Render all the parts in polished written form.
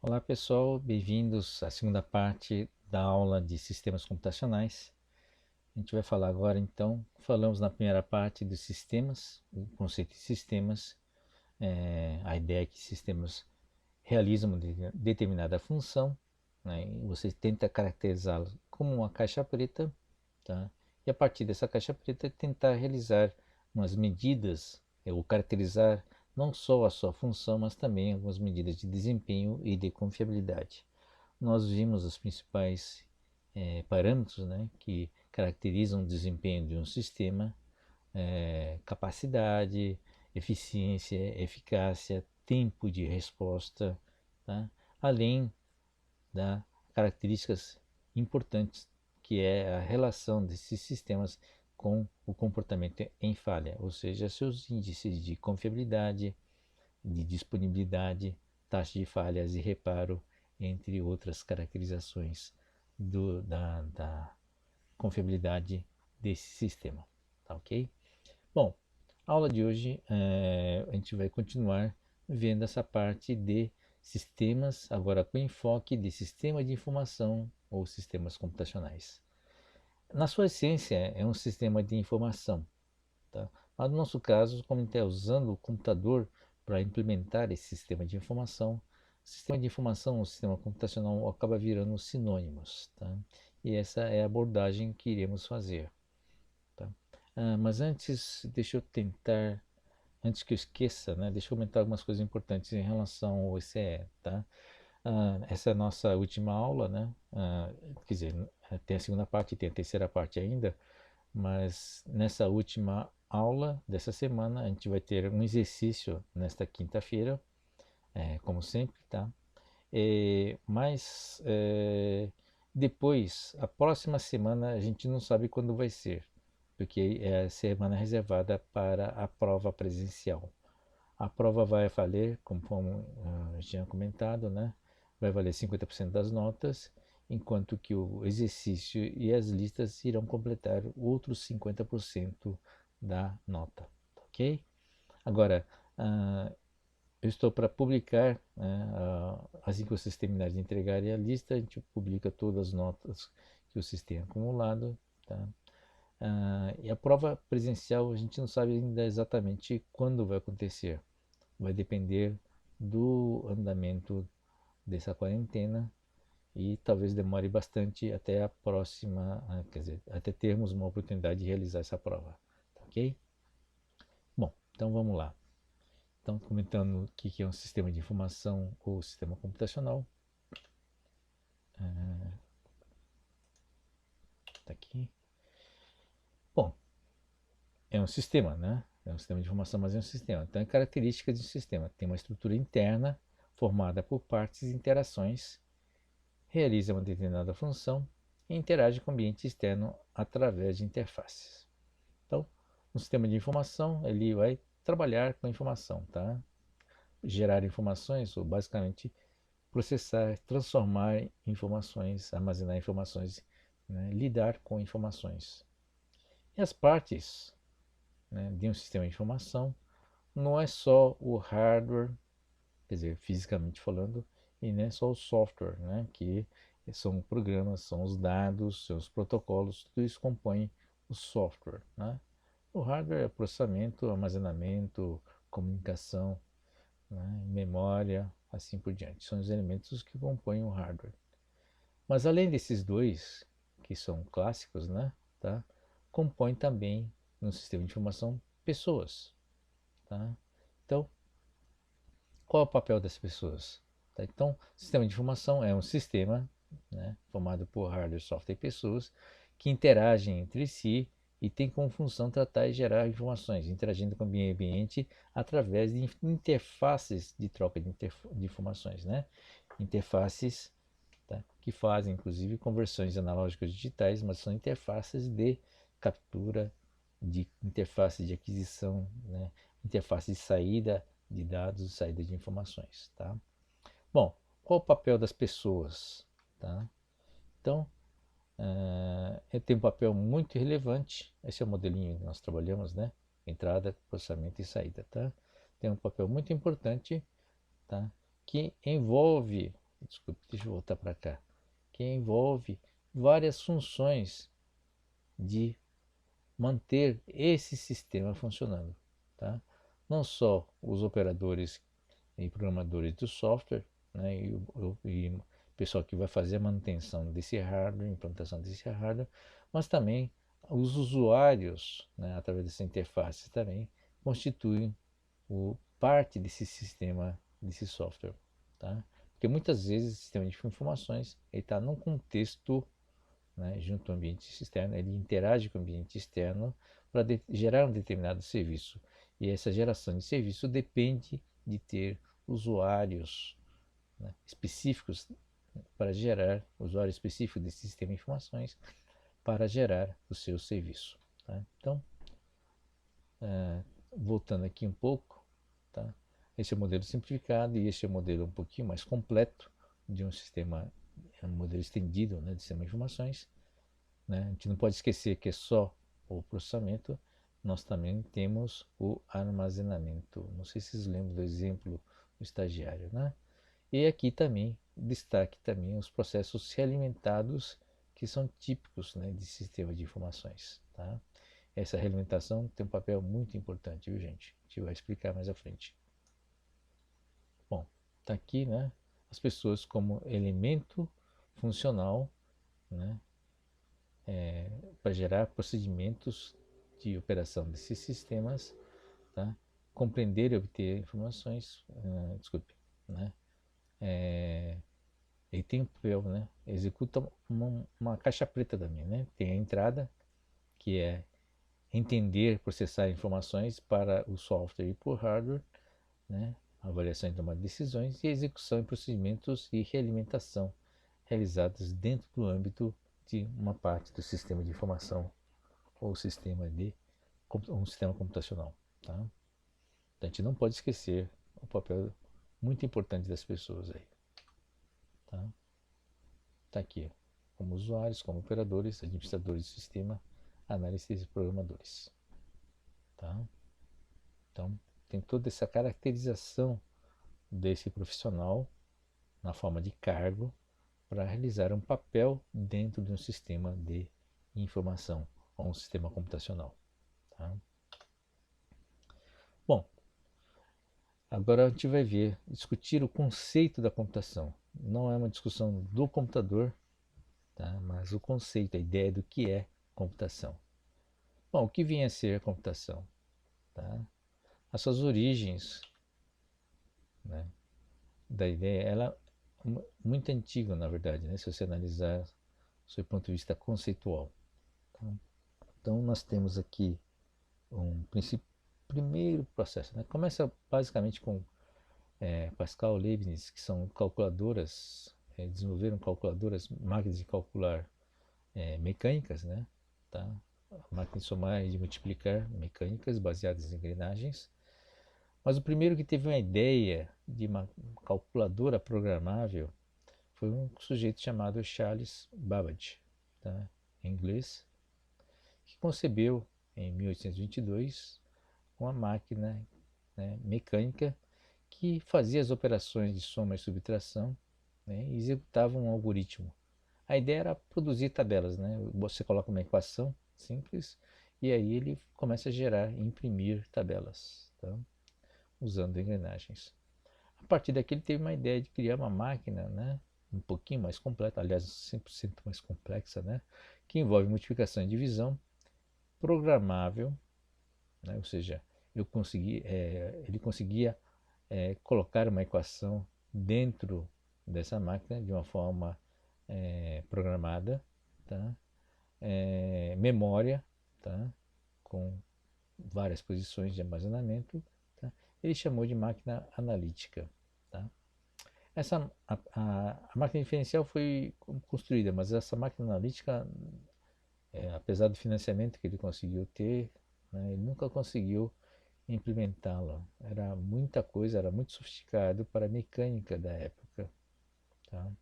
Olá pessoal, bem-vindos à segunda parte da aula de sistemas computacionais. A gente vai falar agora então, falamos na primeira parte dos sistemas, o conceito de sistemas, a ideia é que sistemas realizam uma determinada função, né, e você tenta caracterizá-la como uma caixa preta, tá? E a partir dessa caixa preta tentar realizar umas medidas, ou caracterizar não só a sua função, mas também algumas medidas de desempenho e de confiabilidade. Nós vimos os principais parâmetros, né, que caracterizam o desempenho de um sistema: capacidade, eficiência, eficácia, tempo de resposta, tá? Além das características importantes, que é a relação desses sistemas com o comportamento em falha, ou seja, seus índices de confiabilidade, de disponibilidade, taxa de falhas e reparo, entre outras caracterizações da confiabilidade desse sistema. Tá ok? Bom, a aula de hoje a gente vai continuar vendo essa parte de sistemas, agora com enfoque de sistema de informação ou sistemas computacionais. Na sua essência, é um sistema de informação, tá? Mas no nosso caso, como a gente está usando o computador para implementar esse sistema de informação, sistema de informação ou sistema computacional acaba virando sinônimos, tá? E essa é a abordagem que iremos fazer, tá? Mas antes, deixa eu tentar, antes que eu esqueça, né, deixa eu comentar algumas coisas importantes em relação ao ECE, tá? Essa é a nossa última aula, né? Quer dizer, tem a segunda parte e tem a terceira parte ainda, mas nessa última aula dessa semana a gente vai ter um exercício nesta quinta-feira, como sempre, tá? Mas depois, a próxima semana a gente não sabe quando vai ser, porque é a semana reservada para a prova presencial. A prova vai valer, como eu tinha comentado, né? Vai valer 50% das notas, enquanto que o exercício e as listas irão completar outros 50% da nota, tá ok? Agora, uh, eu estou para publicar, né, assim que vocês terminarem de entregar a lista, a gente publica todas as notas que vocês têm acumulado, tá? E a prova presencial a gente não sabe ainda exatamente quando vai acontecer. Vai depender do andamento dessa quarentena e talvez demore bastante até a próxima, quer dizer, até termos uma oportunidade de realizar essa prova, tá ok? Bom, então vamos lá. Então, comentando o que é um sistema de informação ou sistema computacional, tá aqui. Bom, é um sistema, né? É um sistema de informação, mas é um sistema. Então, é características de um sistema. Tem uma estrutura interna formada por partes e interações, realiza uma determinada função e interage com o ambiente externo através de interfaces. Então, um sistema de informação, ele vai trabalhar com informação, tá? Gerar informações, ou basicamente processar, transformar informações, armazenar informações, né? Lidar com informações. E as partes, né, de um sistema de informação não é só o hardware, quer dizer, fisicamente falando, e não é só o software, né, que são programas, são os dados, são os protocolos, tudo isso compõe o software, né? O hardware é processamento, armazenamento, comunicação, né, memória, assim por diante. São os elementos que compõem o hardware. Mas além desses dois, que são clássicos, né, tá, compõe também no sistema de informação pessoas, tá? Então, qual é o papel das pessoas? Tá? Então, o sistema de informação é um sistema, né, formado por hardware, software e pessoas que interagem entre si e tem como função tratar e gerar informações, interagindo com o ambiente através de interfaces de troca de informações, né? Interfaces, tá, que fazem inclusive conversões analógicas digitais, mas são interfaces de captura, de interface de aquisição, né? Interface de saída de dados e saída de informações, tá? Bom, qual o papel das pessoas, tá? Então, tem um papel muito relevante. Esse é o modelinho que nós trabalhamos, né? Entrada, processamento e saída, tá? Tem um papel muito importante, tá? Que envolve desculpe, deixa eu voltar para cá, que envolve várias funções de manter esse sistema funcionando, tá? Não só os operadores e programadores do software, né, e pessoal que vai fazer a manutenção desse hardware, implantação desse hardware, mas também os usuários, né, através dessa interface também constituem parte desse sistema, desse software, tá? Porque muitas vezes o sistema de informações está num contexto, né, junto ao ambiente externo, ele interage com o ambiente externo para gerar um determinado serviço. E essa geração de serviço depende de ter usuários, né, específicos para gerar, usuário específico desse sistema de informações para gerar o seu serviço. Tá? Então, voltando aqui um pouco, tá? Esse é o modelo simplificado e esse é o modelo um pouquinho mais completo de um sistema, um modelo estendido, né, de sistema de informações. Né? A gente não pode esquecer que é só o processamento, nós também temos o armazenamento. Não sei se vocês lembram do exemplo do estagiário, né? E aqui também, destaque também os processos realimentados que são típicos, né, de sistema de informações, tá? Essa realimentação tem um papel muito importante, viu, gente? A gente vai explicar mais à frente. Bom, tá aqui, né, as pessoas como elemento funcional, né, para gerar procedimentos de operação desses sistemas, tá? Compreender e obter informações, desculpe, né? Ele tem um papel, né? Executa uma caixa preta também, né? Tem a entrada, que é entender, processar informações para o software e para o hardware, né? Avaliação e tomada de decisões e execução de procedimentos e realimentação realizados dentro do âmbito de uma parte do sistema de informação ou sistema de um sistema computacional, tá? Então, a gente não pode esquecer o papel muito importante das pessoas aí, tá? Tá aqui, como usuários, como operadores, administradores do sistema, analistas e programadores, tá? Então, tem toda essa caracterização desse profissional na forma de cargo para realizar um papel dentro de um sistema de informação ou um sistema computacional, tá? Bom, agora a gente vai ver, discutir o conceito da computação. Não é uma discussão do computador, tá? Mas o conceito, a ideia do que é computação. Bom, o que vem a ser a computação? Tá? As suas origens, né, da ideia, ela é muito antiga, na verdade, né, se você analisar do seu ponto de vista conceitual. Tá? Então, nós temos aqui um primeiro processo. Né? Começa basicamente com Pascal, Leibniz, que são calculadoras, desenvolveram calculadoras, máquinas de calcular mecânicas, né? Tá? Máquinas de somar e de multiplicar mecânicas baseadas em engrenagens. Mas o primeiro que teve uma ideia de uma calculadora programável foi um sujeito chamado Charles Babbage, tá? Em inglês, que concebeu em 1822 uma máquina, né, mecânica que fazia as operações de soma e subtração, né, e executava um algoritmo. A ideia era produzir tabelas, né? Você coloca uma equação simples e aí ele começa a gerar, imprimir tabelas, tá? Usando engrenagens. A partir daqui ele teve uma ideia de criar uma máquina, né, um pouquinho mais completa, aliás, 100% mais complexa, né, que envolve multiplicação e divisão, programável, né, ou seja, ele conseguia colocar uma equação dentro dessa máquina de uma forma programada, tá? Memória, tá? Com várias posições de armazenamento, tá? Ele chamou de máquina analítica, tá? A máquina diferencial foi construída, mas essa máquina analítica, apesar do financiamento que ele conseguiu ter, né, ele nunca conseguiu implementá-la. Era muita coisa, era muito sofisticado para a mecânica da época, tá?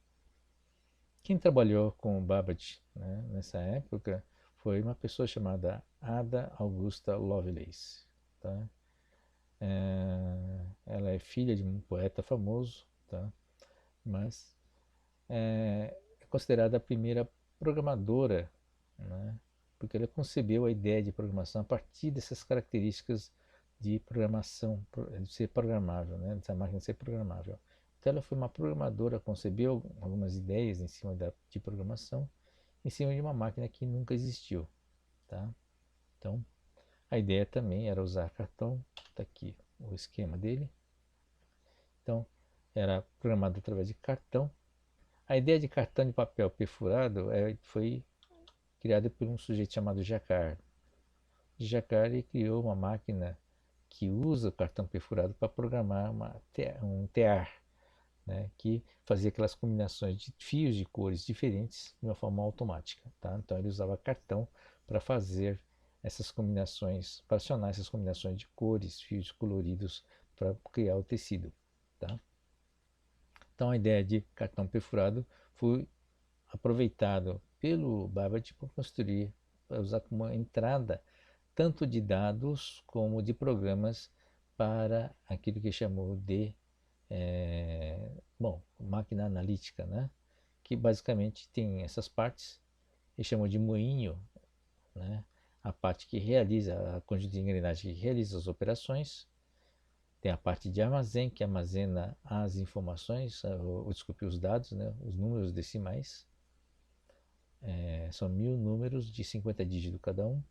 Quem trabalhou com o Babbage, né, nessa época foi uma pessoa chamada Ada Augusta Lovelace, tá? Ela é filha de um poeta famoso, tá? Mas é considerada a primeira programadora, né? Porque ela concebeu a ideia de programação a partir dessas características de programação, de ser programável, né? Dessa máquina ser programável. Então ela foi uma programadora, concebeu algumas ideias em cima de programação, em cima de uma máquina que nunca existiu, tá? Então a ideia também era usar cartão, está aqui o esquema dele. Então era programado através de cartão. A ideia de cartão de papel perfurado foi criada por um sujeito chamado Jacquard. Jacquard criou uma máquina que usa o cartão perfurado para programar um tear, né, que fazia aquelas combinações de fios de cores diferentes de uma forma automática. Tá? Então ele usava cartão para fazer essas combinações, para acionar essas combinações de cores, fios coloridos para criar o tecido. Tá? Então a ideia de cartão perfurado foi aproveitado pelo Babbage para construir, para usar como entrada tanto de dados como de programas para aquilo que chamou de máquina analítica, né? Que basicamente tem essas partes, ele chamou de moinho, né? A parte que realiza, a conjunto de engrenagem que realiza as operações, tem a parte de armazém, que armazena as informações, desculpe, os dados, né? Os números decimais, são 1000 números de 50 dígitos cada um,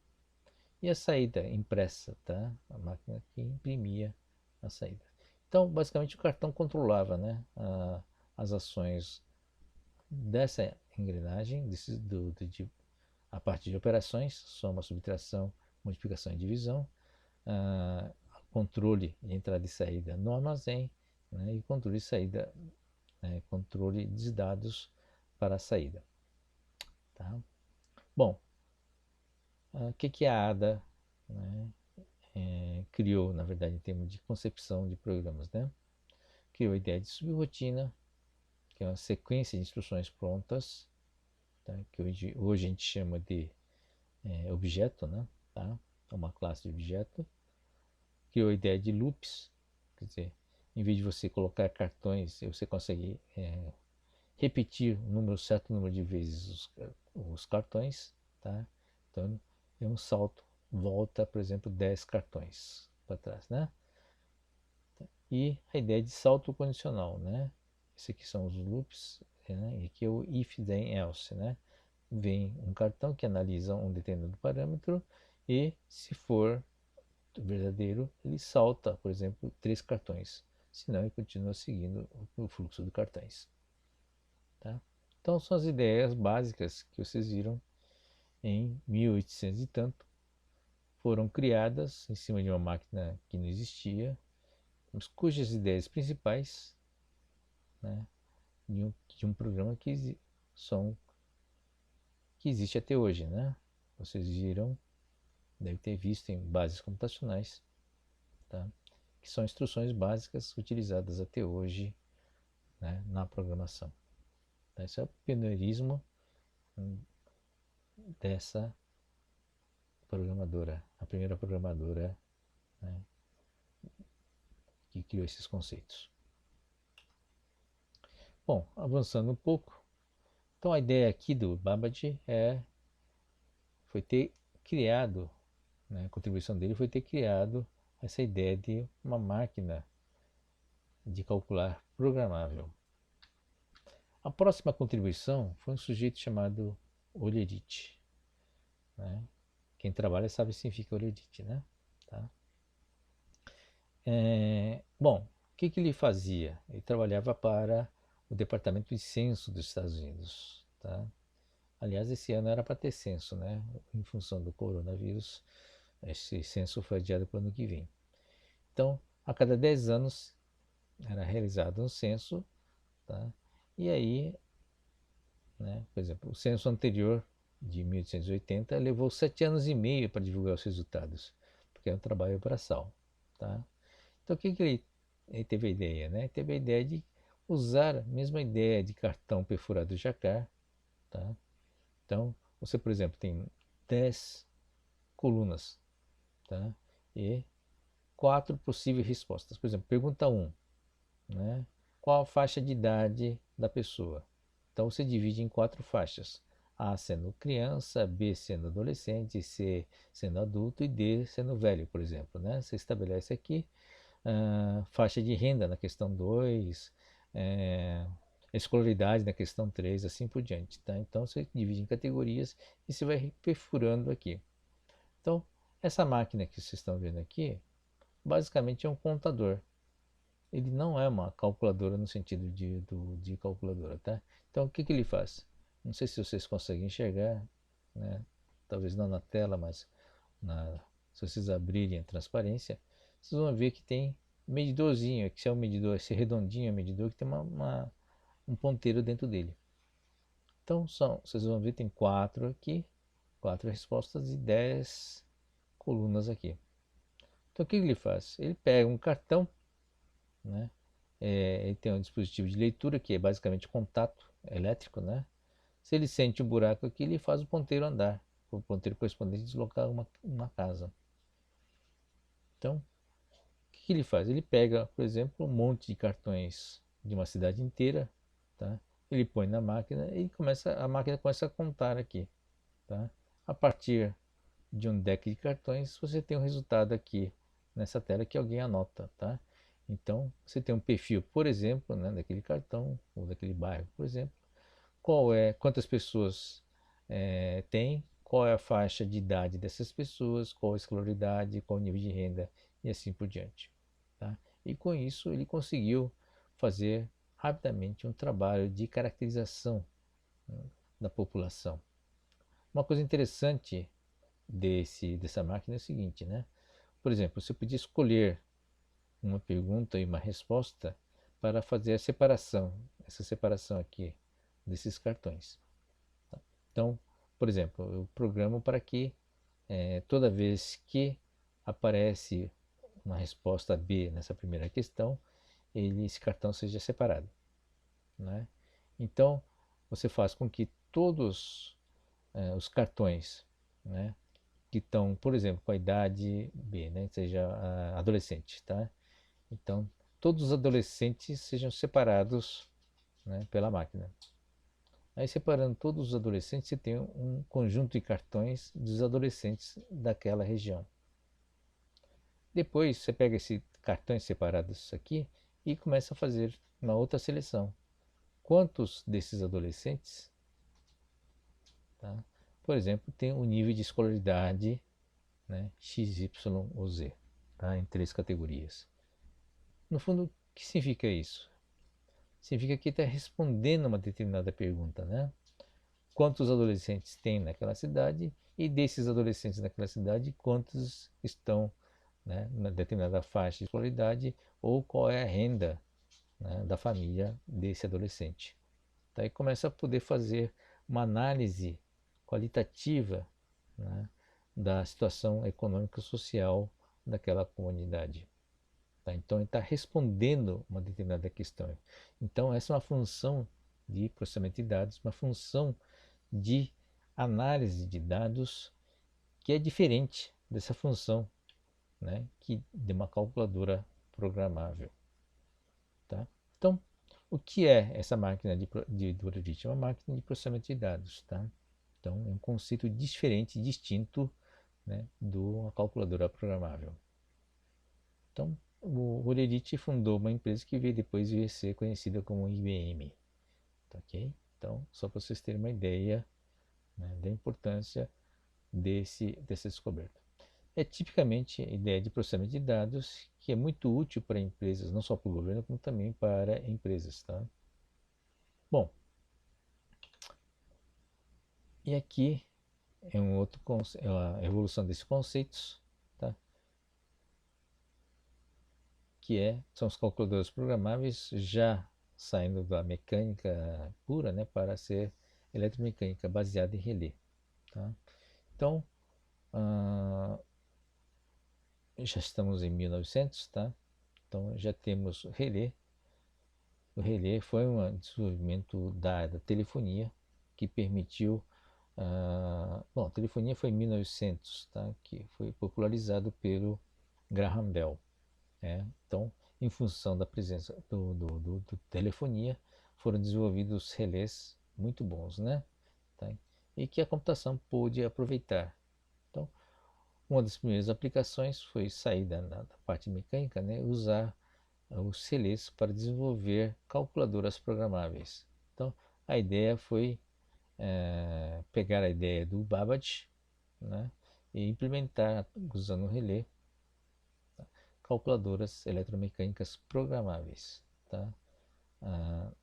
e a saída impressa, tá? A máquina que imprimia a saída. Então, basicamente, o cartão controlava, né, as ações dessa engrenagem, a parte de operações, soma, subtração, multiplicação e divisão, controle de entrada e saída no armazém, né, e controle de saída, controle de dados para a saída. Tá? Bom, o que a ADA, né, criou, na verdade, em termos de concepção de programas, né? Criou a ideia de subrotina, que é uma sequência de instruções prontas, tá? Que hoje a gente chama de objeto, né? Tá? Uma classe de objeto. Criou a ideia de loops, quer dizer, em vez de você colocar cartões, você consegue repetir certo número de vezes os cartões, tá? Então, é um salto, volta, por exemplo, 10 cartões para trás, né? E a ideia de salto condicional, né? Esse aqui são os loops, né? E aqui é o if then else, né? Vem um cartão que analisa um determinado parâmetro e, se for verdadeiro, ele salta, por exemplo, 3 cartões. Senão, ele continua seguindo o fluxo de cartões. Tá? Então, são as ideias básicas que vocês viram em 1800 e tanto. Foram criadas em cima de uma máquina que não existia, cujas ideias principais, né, de um programa que existe até hoje, né? Vocês viram, deve ter visto em bases computacionais, tá? Que são instruções básicas utilizadas até hoje, né, na programação. Tá? Esse é o pioneirismo dessa programadora, a primeira programadora, né, que criou esses conceitos. Bom, avançando um pouco, então a ideia aqui do Babbage foi ter criado, né, a contribuição dele foi ter criado essa ideia de uma máquina de calcular programável. A próxima contribuição foi um sujeito chamado Olerite, né? Quem trabalha sabe o que significa Olerite, né? Tá? Bom, o que ele fazia? Ele trabalhava para o Departamento de Censo dos Estados Unidos, tá? Aliás, esse ano era para ter censo, né? Em função do coronavírus, esse censo foi adiado para o ano que vem. Então, a cada 10 anos era realizado um censo, tá? E aí, né, por exemplo, o censo anterior de 1880 levou 7 anos e meio para divulgar os resultados, porque é um trabalho braçal, tá? Então, o que ele teve a ideia, né? Ele teve a ideia de usar a mesma ideia de cartão perfurado Jacquard, tá? Então, você, por exemplo, tem 10 colunas, tá? E 4 possíveis respostas. Por exemplo, pergunta 1, né? Qual a faixa de idade da pessoa? Então você divide em 4 faixas. A sendo criança, B sendo adolescente, C sendo adulto e D sendo velho, por exemplo, né? Você estabelece aqui faixa de renda na questão 2, escolaridade na questão 3, assim por diante, tá? Então você divide em categorias e você vai perfurando aqui. Então, essa máquina que vocês estão vendo aqui, basicamente é um contador. Ele não é uma calculadora no sentido de calculadora, tá? Então, o que ele faz? Não sei se vocês conseguem enxergar, né? Talvez não na tela, mas se vocês abrirem a transparência, vocês vão ver que tem um medidorzinho, que é um medidor, esse redondinho é um medidor que tem um ponteiro dentro dele. Então, vocês vão ver, tem 4 aqui, 4 respostas e 10 colunas aqui. Então, o que ele faz? Ele pega um cartão, né? Ele tem um dispositivo de leitura, que é basicamente contato elétrico, né? Se ele sente um buraco aqui, ele faz o ponteiro andar, o ponteiro correspondente deslocar uma casa. Então, o que ele faz? Ele pega, por exemplo, um monte de cartões de uma cidade inteira, tá? Ele põe na máquina e a máquina começa a contar aqui, tá? A partir de um deck de cartões, você tem um resultado aqui nessa tela que alguém anota, tá? Então, você tem um perfil, por exemplo, né, daquele cartão ou daquele bairro, por exemplo. Quantas pessoas tem, qual é a faixa de idade dessas pessoas, qual a escolaridade, qual o nível de renda e assim por diante, tá? E com isso ele conseguiu fazer rapidamente um trabalho de caracterização, né, da população. Uma coisa interessante dessa máquina é o seguinte, né? Por exemplo, você podia escolher uma pergunta e uma resposta para fazer essa separação aqui desses cartões. Tá? Então, por exemplo, eu programo para que toda vez que aparece uma resposta B nessa primeira questão, esse cartão seja separado, né? Então, você faz com que todos os cartões, né, que estão, por exemplo, com a idade B, né, seja adolescente, tá? Então, todos os adolescentes sejam separados, né, pela máquina. Aí, separando todos os adolescentes, você tem um conjunto de cartões dos adolescentes daquela região. Depois, você pega esses cartões separados aqui e começa a fazer uma outra seleção. Quantos desses adolescentes, tá, por exemplo, tem um nível de escolaridade, né, X, Y ou Z, tá, em 3 categorias. No fundo, o que significa isso? Significa que está respondendo uma determinada pergunta, né? Quantos adolescentes tem naquela cidade e desses adolescentes naquela cidade, quantos estão, né, na determinada faixa de escolaridade ou qual é a renda, né, da família desse adolescente. Daí começa a poder fazer uma análise qualitativa, né, da situação econômica e social daquela comunidade. Tá? Então, ele está respondendo uma determinada questão. Então, essa é uma função de processamento de dados, uma função de análise de dados que é diferente dessa função, né, de uma calculadora programável. Tá? Então, o que é essa máquina de Duradit? É uma máquina de processamento de dados. Tá? Então, é um conceito diferente, distinto, né, de uma calculadora programável. Então, o Roderich fundou uma empresa que veio depois vir ser conhecida como IBM. Tá, ok? Então, só para vocês terem uma ideia, né, da importância dessa descoberta. É tipicamente a ideia de processamento de dados que é muito útil para empresas, não só para o governo, como também para empresas. Tá? Bom, e aqui é é a evolução desses conceitos, tá? São os calculadores programáveis já saindo da mecânica pura, né, para ser eletromecânica baseada em relé. Tá? Então, já estamos em 1900, tá? Então já temos relé. O relé foi um desenvolvimento da telefonia que permitiu. Bom, a telefonia foi em 1900, tá? Que foi popularizado pelo Graham Bell. Então, em função da presença do telefonia, foram desenvolvidos relés muito bons, né? Tá? E que a computação pôde aproveitar. Então, uma das primeiras aplicações foi sair da parte mecânica, né? Usar os CLEs para desenvolver calculadoras programáveis. Então, a ideia foi pegar a ideia do Babbage, né? E implementar, usando o relé, calculadoras eletromecânicas programáveis. Tá?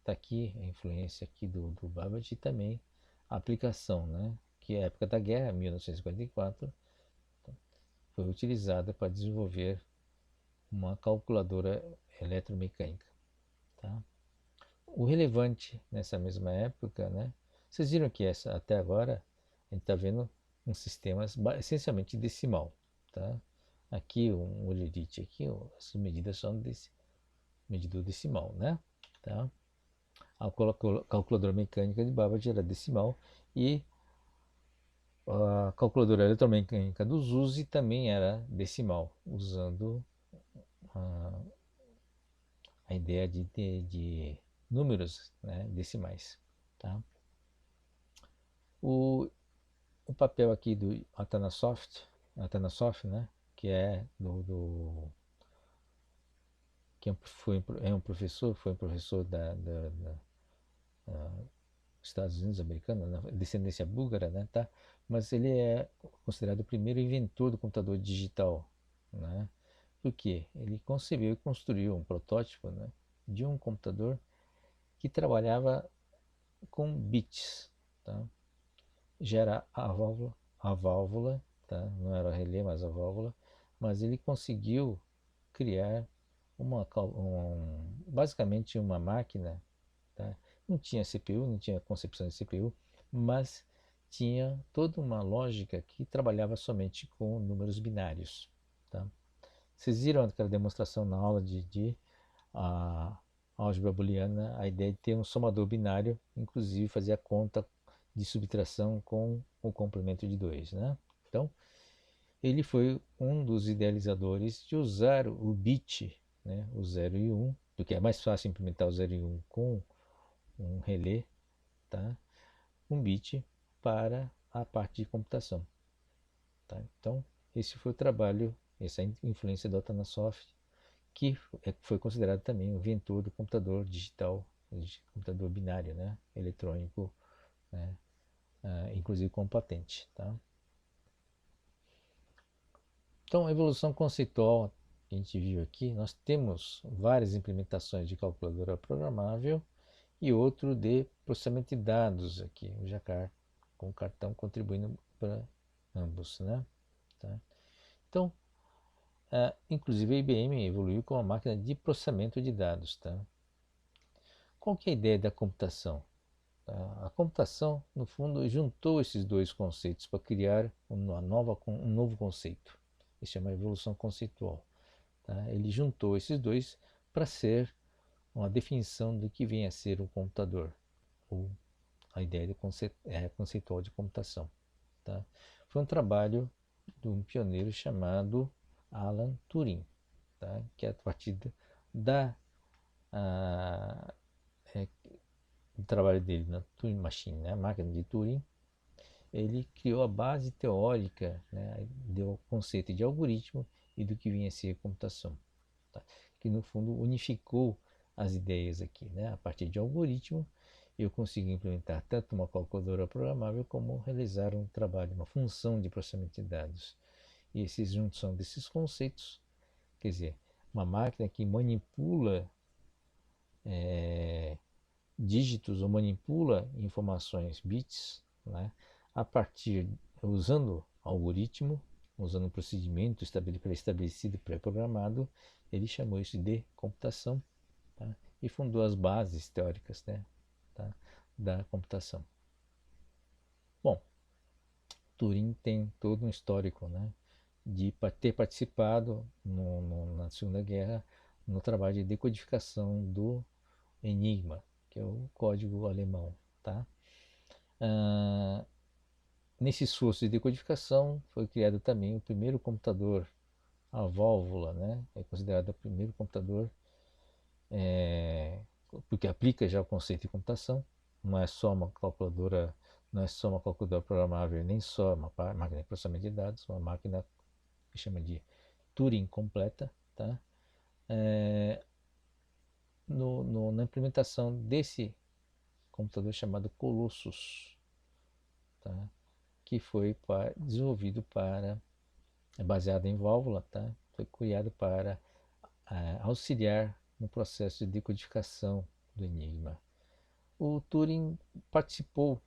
Tá aqui a influência aqui do Babbage e também a aplicação, né? Que é a época da guerra, 1944, foi utilizada para desenvolver uma calculadora eletromecânica. Tá? O relevante nessa mesma época, né? Vocês viram que até agora a gente está vendo um sistema essencialmente decimal. Tá? Aqui um olerite, aqui as medidas são desse medidor decimal, né? Tá? A calculadora mecânica de Babbage era decimal e a calculadora eletromecânica do Zuzi também era decimal, usando a, a ideia de números, né, decimais. Tá? O, o papel aqui do Atanasoff, né, que é é um professor, foi um professor Estados Unidos americano, né, descendência búlgara, né, tá? Mas ele é considerado o primeiro inventor do computador digital, né? Porque ele concebeu e construiu um protótipo, né, de um computador que trabalhava com bits, tá? Já era a válvula, tá? Não era o relé, mas a válvula, mas ele conseguiu criar basicamente uma máquina. Tá? Não tinha CPU, não tinha concepção de CPU, mas tinha toda uma lógica que trabalhava somente com números binários. Tá? Vocês viram aquela demonstração na aula de a álgebra booleana, a ideia de ter um somador binário, inclusive fazer a conta de subtração com o complemento de 2. Né? Então, ele foi um dos idealizadores de usar o bit, né, o 0 e 1, porque é mais fácil implementar o 0 e 1 com um relé, tá? Um bit para a parte de computação. Tá? Então, esse foi o trabalho, essa influência do Atanasoff, que foi considerado também o inventor do computador digital, computador binário, né? Eletrônico, né? Inclusive com patente. Tá? Então, a evolução conceitual que a gente viu aqui, nós temos várias implementações de calculadora programável e outro de processamento de dados aqui, o Jacar, com o cartão contribuindo para ambos, né? Tá? Então, inclusive a IBM evoluiu com a máquina de processamento de dados, tá? Qual que é a ideia da computação? Tá? A computação, no fundo, juntou esses dois conceitos para criar um novo conceito. Isso é uma evolução conceitual. Tá? Ele juntou esses dois para ser uma definição do que vem a ser um computador, ou a ideia conceitual de computação. Tá? Foi um trabalho de um pioneiro chamado Alan Turing, tá? Que é a partir da, a, é, do trabalho dele na Turing Machine, né? A máquina de Turing, ele criou a base teórica, né? Deu o conceito de algoritmo e do que vinha a ser computação, tá? Que no fundo unificou as ideias aqui, né? A partir de algoritmo eu consigo implementar tanto uma calculadora programável como realizar um trabalho, uma função de processamento de dados. E esses junção desses conceitos, quer dizer, uma máquina que manipula dígitos ou manipula informações, bits, né, a partir, usando algoritmo, usando um procedimento pré-estabelecido, pré-programado, ele chamou isso de computação, tá? E fundou as bases teóricas, né, tá, da computação. Bom, Turing tem todo um histórico, né, de ter participado na Segunda Guerra no trabalho de decodificação do Enigma, que é o código alemão. Tá? Nesse esforço de decodificação foi criado também o primeiro computador, a válvula, né? É considerado o primeiro computador, porque aplica já o conceito de computação, não é só uma calculadora, não é só uma calculadora programável, nem só uma máquina de processamento de dados, uma máquina que chama de Turing completa, tá? É, na implementação desse computador chamado Colossus, tá? Que foi desenvolvido para, é baseado em válvula, tá? Foi criado para auxiliar no processo de decodificação do Enigma. O Turing participou,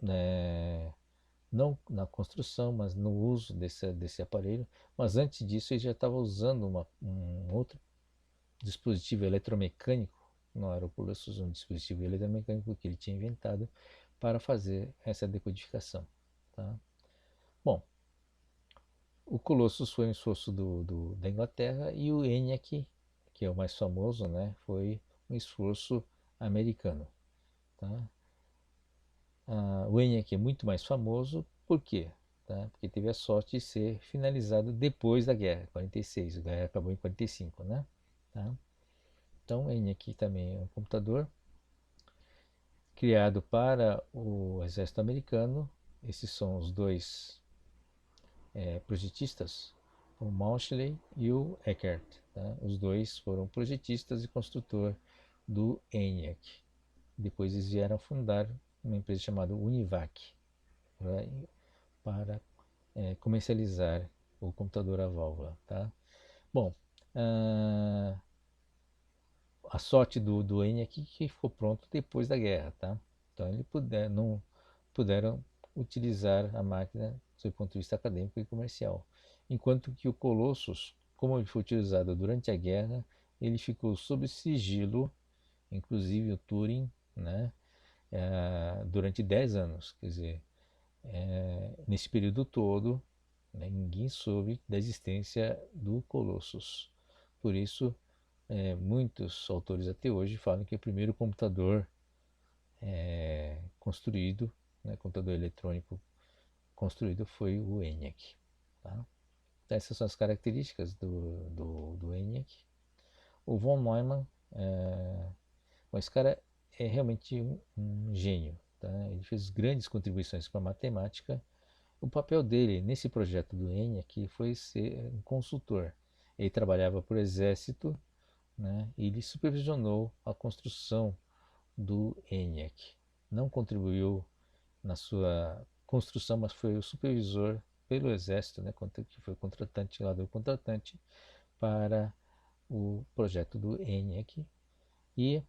né, não na construção, mas no uso desse aparelho, mas antes disso ele já estava usando um outro dispositivo eletromecânico, não era o Colossus, um dispositivo eletromecânico que ele tinha inventado para fazer essa decodificação. Tá? Bom, o Colossus foi um esforço da Inglaterra e o ENIAC, que é o mais famoso, né, foi um esforço americano. Tá? O ENIAC é muito mais famoso, por quê? Tá? Porque teve a sorte de ser finalizado depois da guerra, 46, a guerra acabou em 45, né? Tá? Então, o ENIAC também é um computador criado para o exército americano. Esses são os dois projetistas, o Mauchly e o Eckert. Tá? Os dois foram projetistas e construtor do ENIAC. Depois eles vieram fundar uma empresa chamada Univac para comercializar o computador à válvula. Tá? Bom, a sorte do ENIAC que ficou pronto depois da guerra. Tá? Então eles não puderam utilizar a máquina do ponto de vista acadêmico e comercial. Enquanto que o Colossus, como ele foi utilizado durante a guerra, ele ficou sob sigilo, inclusive o Turing, né, durante 10 anos. Quer dizer, nesse período todo, né, ninguém soube da existência do Colossus. Por isso, muitos autores até hoje falam que o primeiro computador construído, né, computador eletrônico construído foi o ENIAC. Tá? Então, essas são as características do ENIAC. O von Neumann, esse cara é realmente um gênio. Tá? Ele fez grandes contribuições para a matemática. O papel dele nesse projeto do ENIAC foi ser um consultor. Ele trabalhava para o exército, né? E ele supervisionou a construção do ENIAC. Não contribuiu na sua construção, mas foi o supervisor pelo Exército, né, que foi o contratante, lá do contratante, para o projeto do ENIAC e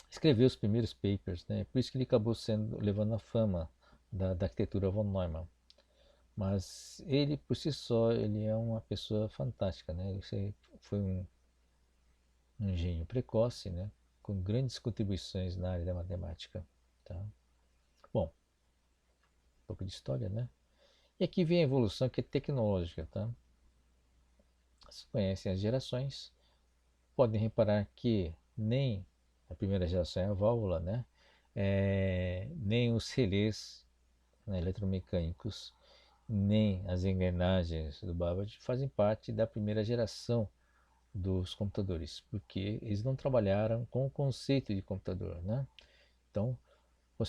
escreveu os primeiros papers, né, por isso que ele acabou levando a fama da arquitetura von Neumann. Mas ele, por si só, ele é uma pessoa fantástica, né, ele foi um gênio precoce, né, com grandes contribuições na área da matemática. Tá? Bom, um pouco de história, né? E aqui vem a evolução que é tecnológica, tá? Vocês conhecem as gerações, podem reparar que nem a primeira geração é a válvula, né? Nem os relés, né, eletromecânicos, nem as engrenagens do Babbage fazem parte da primeira geração dos computadores, porque eles não trabalharam com o conceito de computador, né? Então,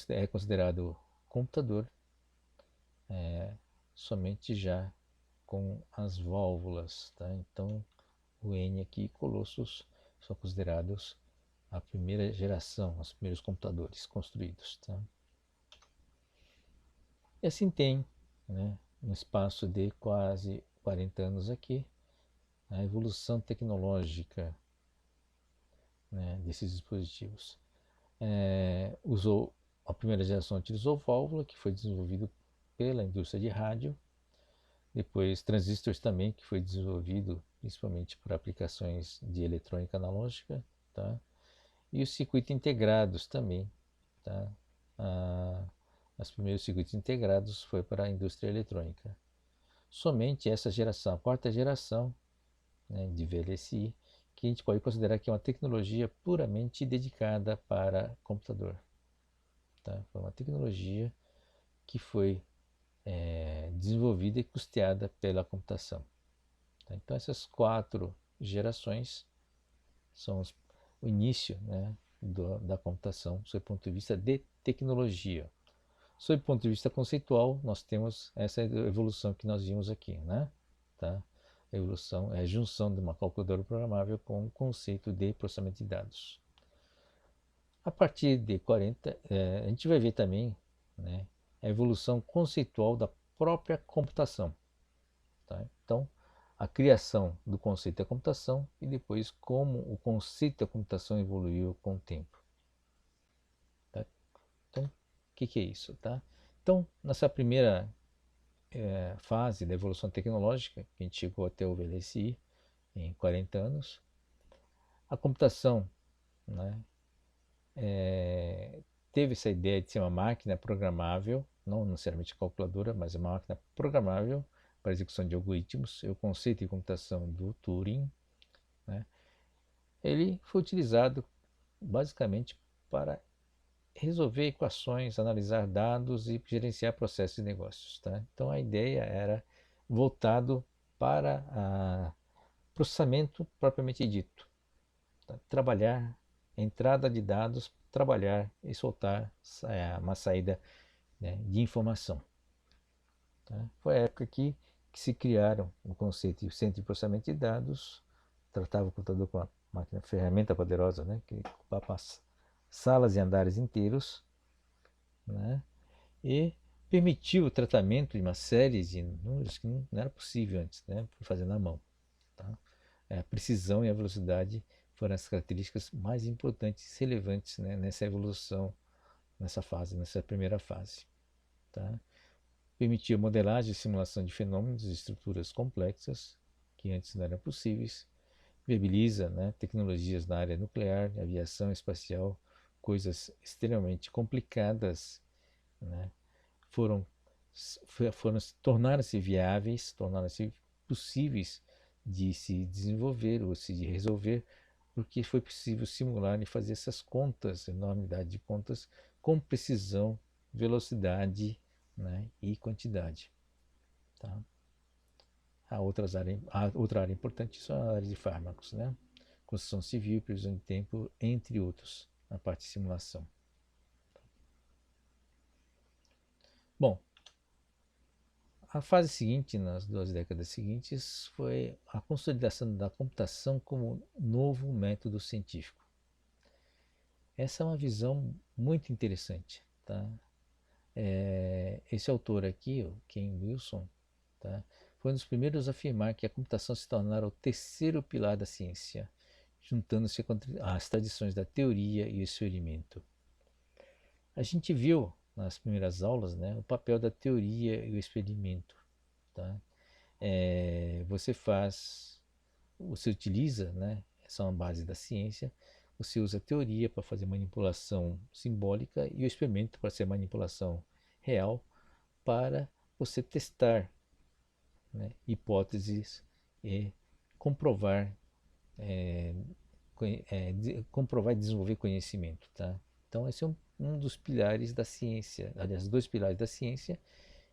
é considerado computador somente já com as válvulas, tá? Então, o ENIAC e Colossus são considerados a primeira geração, os primeiros computadores construídos, tá? E assim tem, né, no espaço de quase 40 anos aqui, a evolução tecnológica, né, desses dispositivos. A primeira geração utilizou válvula, que foi desenvolvido pela indústria de rádio. Depois transistores também, que foi desenvolvido principalmente para aplicações de eletrônica analógica, tá? E os circuitos integrados também, tá? Os primeiros circuitos integrados foi para a indústria eletrônica. Somente essa geração, a quarta geração, né, de VLSI, que a gente pode considerar que é uma tecnologia puramente dedicada para computador. Tá? Foi uma tecnologia que foi desenvolvida e custeada pela computação. Tá? Então essas 4 gerações são o início, né, da computação, sob o ponto de vista de tecnologia. Sob o ponto de vista conceitual, nós temos essa evolução que nós vimos aqui, né? Tá? A evolução é a junção de uma calculadora programável com o conceito de processamento de dados. A partir de 40, a gente vai ver também, né, a evolução conceitual da própria computação. Tá? Então, a criação do conceito da computação e depois como o conceito da computação evoluiu com o tempo. Tá? Então, o que é isso? Tá? Então, nessa primeira fase da evolução tecnológica, que a gente chegou até o VLSI em 40 anos, a computação, né, teve essa ideia de ser uma máquina programável, não necessariamente calculadora, mas uma máquina programável para execução de algoritmos. É o conceito de computação do Turing, né? Ele foi utilizado basicamente para resolver equações, analisar dados e gerenciar processos de negócios. Tá? Então a ideia era voltado para processamento propriamente dito. Tá? Trabalhar entrada de dados, trabalhar e soltar uma saída, né, de informação. Tá? Foi a época que se criaram o conceito de centro de processamento de dados, tratava o computador como uma máquina, ferramenta poderosa, né, que ocupava salas e andares inteiros, né, e permitiu o tratamento de uma série de números que não era possível antes, né, fazer na mão. Tá? A precisão e a velocidade foram as características mais importantes e relevantes, né, nessa evolução, nessa primeira fase. Tá? Permitiu modelagem e simulação de fenômenos e estruturas complexas que antes não eram possíveis, viabiliza, né, tecnologias na área nuclear, aviação espacial, coisas extremamente complicadas, né, tornaram-se viáveis, tornaram-se possíveis de se desenvolver ou se de resolver, porque foi possível simular e fazer essas contas, enormidade de contas, com precisão, velocidade, né, e quantidade. Tá? A outra área importante são a área de fármacos, né? Construção civil, previsão de tempo, entre outros, na parte de simulação. Bom, a fase seguinte, nas 2 décadas seguintes, foi a consolidação da computação como novo método científico. Essa é uma visão muito interessante. Tá? Esse autor aqui, o Ken Wilson, tá, foi um dos primeiros a afirmar que a computação se tornara o terceiro pilar da ciência, juntando-se às tradições da teoria e o experimento. A gente viu nas primeiras aulas, né, o papel da teoria e o experimento. Tá? Você utiliza, né, essa é uma base da ciência, você usa a teoria para fazer manipulação simbólica e o experimento para ser manipulação real, para você testar, né, hipóteses e comprovar, comprovar e desenvolver conhecimento. Tá? Então esse é um dos pilares da ciência, aliás, 2 pilares da ciência,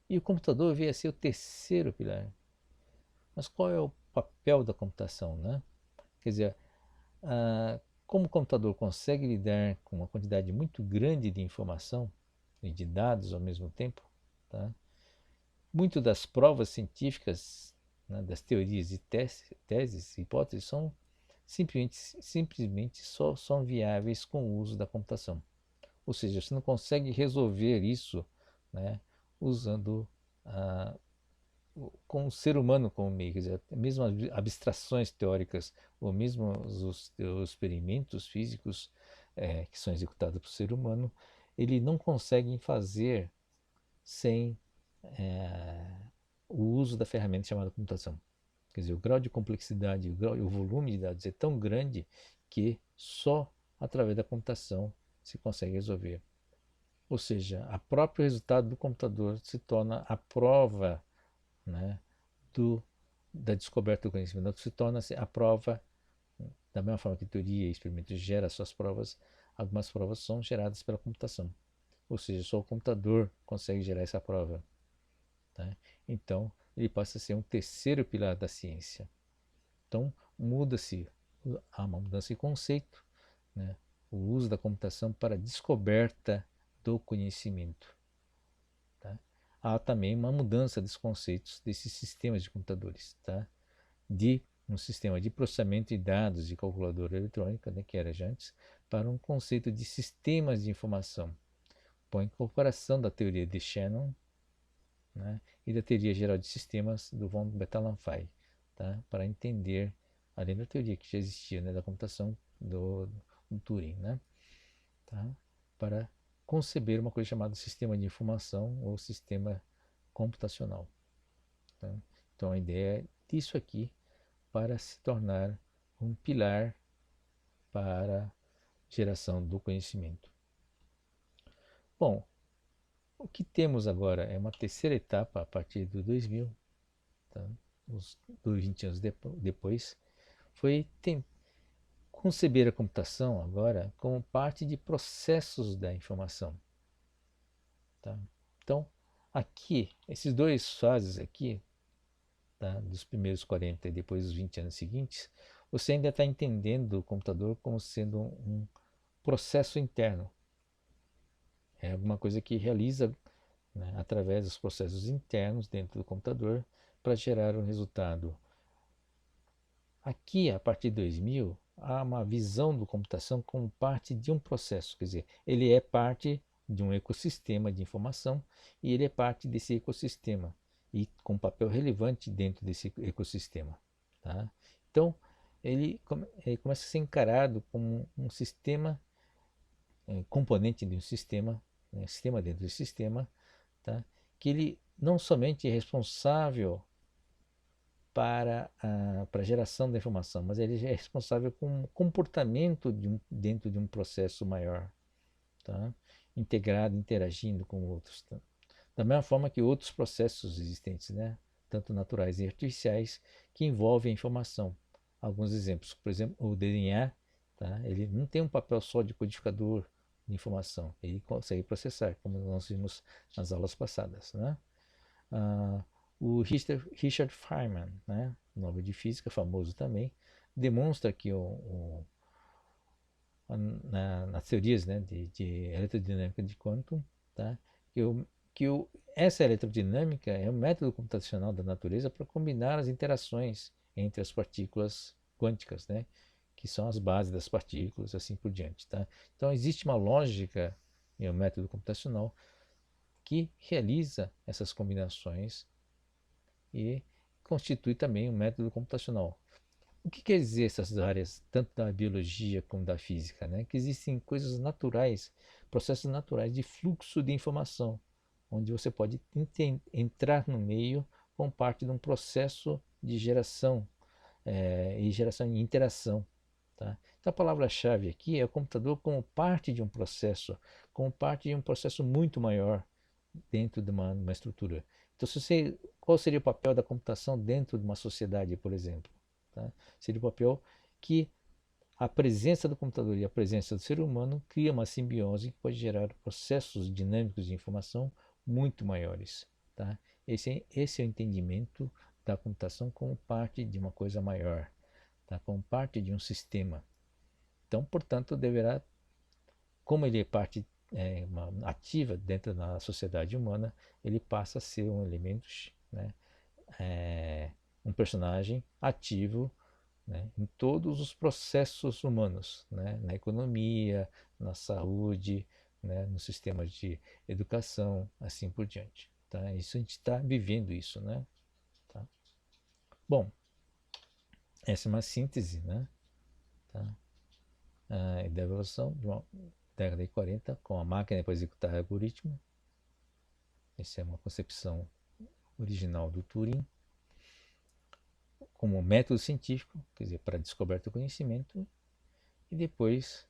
e o computador veio a ser o terceiro pilar. Mas qual é o papel da computação, né? Quer dizer, como o computador consegue lidar com uma quantidade muito grande de informação e de dados ao mesmo tempo, tá? Muito das provas científicas, né, das teorias e teses, hipóteses, são simplesmente só são viáveis com o uso da computação. Ou seja, você não consegue resolver isso, né, usando com o ser humano como meio, quer dizer, mesmo as abstrações teóricas, ou mesmo os experimentos físicos que são executados pelo ser humano, ele não conseguem fazer sem o uso da ferramenta chamada computação. Quer dizer, o grau de complexidade, o volume de dados é tão grande que só através da computação se consegue resolver. Ou seja, o próprio resultado do computador se torna a prova, né, da descoberta do conhecimento, se torna-se a prova, da mesma forma que teoria e experimento gera suas provas, algumas provas são geradas pela computação. Ou seja, só o computador consegue gerar essa prova. Tá? Então, ele passa a ser um terceiro pilar da ciência. Então, há uma mudança de conceito, né? o uso da computação para a descoberta do conhecimento. Tá? Há também uma mudança dos conceitos desses sistemas de computadores, tá? De um sistema de processamento de dados de calculadora eletrônica, né, que era já antes, para um conceito de sistemas de informação, com a incorporação da teoria de Shannon, né, e da teoria geral de sistemas do von Betalanffy, tá, para entender, além da teoria que já existia, né, da computação do Turing, né, tá, para conceber uma coisa chamada sistema de informação ou sistema computacional. Tá? Então a ideia é disso aqui para se tornar um pilar para a geração do conhecimento. Bom, o que temos agora é uma terceira etapa a partir do 2000, tá? Os 20 anos depois, foi conceber a computação agora como parte de processos da informação. Tá? Então, aqui, esses dois fases aqui, tá? Dos primeiros 40 e depois dos 20 anos seguintes, você ainda está entendendo o computador como sendo um processo interno. É alguma coisa que realiza, né, através dos processos internos dentro do computador para gerar um resultado. Aqui, a partir de 2000, há uma visão da computação como parte de um processo, quer dizer, ele é parte de um ecossistema de informação e ele é parte desse ecossistema e com um papel relevante dentro desse ecossistema. Tá? Então, ele começa a ser encarado como um sistema, componente de um sistema, né, sistema dentro do sistema, tá? Que ele não somente é responsável para a geração da informação, mas ele é responsável com o comportamento dentro de um processo maior, tá? Integrado, interagindo com outros. Tá? Da mesma forma que outros processos existentes, né? Tanto naturais e artificiais, que envolvem a informação. Alguns exemplos, por exemplo, o DNA, tá? Ele não tem um papel só de codificador de informação, ele consegue processar, como nós vimos nas aulas passadas, né? Ah, o Richard Feynman, né, Nobel de Física, famoso também, demonstra que nas teorias, né, de eletrodinâmica de quantum, tá, que essa eletrodinâmica é um método computacional da natureza para combinar as interações entre as partículas quânticas, né, que são as bases das partículas, assim por diante. Tá? Então existe uma lógica em um método computacional que realiza essas combinações e constitui também um método computacional. O que quer dizer essas áreas, tanto da biologia como da física? Né? Que existem coisas naturais, processos naturais de fluxo de informação, onde você pode entrar no meio como parte de um processo de geração e geração e interação. Tá? Então a palavra-chave aqui é o computador como parte de um processo, como parte de um processo muito maior dentro de uma estrutura. Então, qual seria o papel da computação dentro de uma sociedade, por exemplo? Tá? Seria o papel que a presença do computador e a presença do ser humano cria uma simbiose que pode gerar processos dinâmicos de informação muito maiores. Tá? Esse é o entendimento da computação como parte de uma coisa maior, tá? Como parte de um sistema. Então, portanto, deverá, como ele é parte ativa dentro da sociedade humana, ele passa a ser um elemento, né, um personagem ativo, né, em todos os processos humanos, né, na economia, na saúde, né, nos sistemas de educação, assim por diante. Tá? Isso a gente está vivendo isso, né? Tá? Bom, essa é uma síntese, né? Tá? Da evolução de uma década de 40 com a máquina para executar algoritmo. Essa é uma concepção original do Turing como método científico, quer dizer, para a descoberta do conhecimento, e depois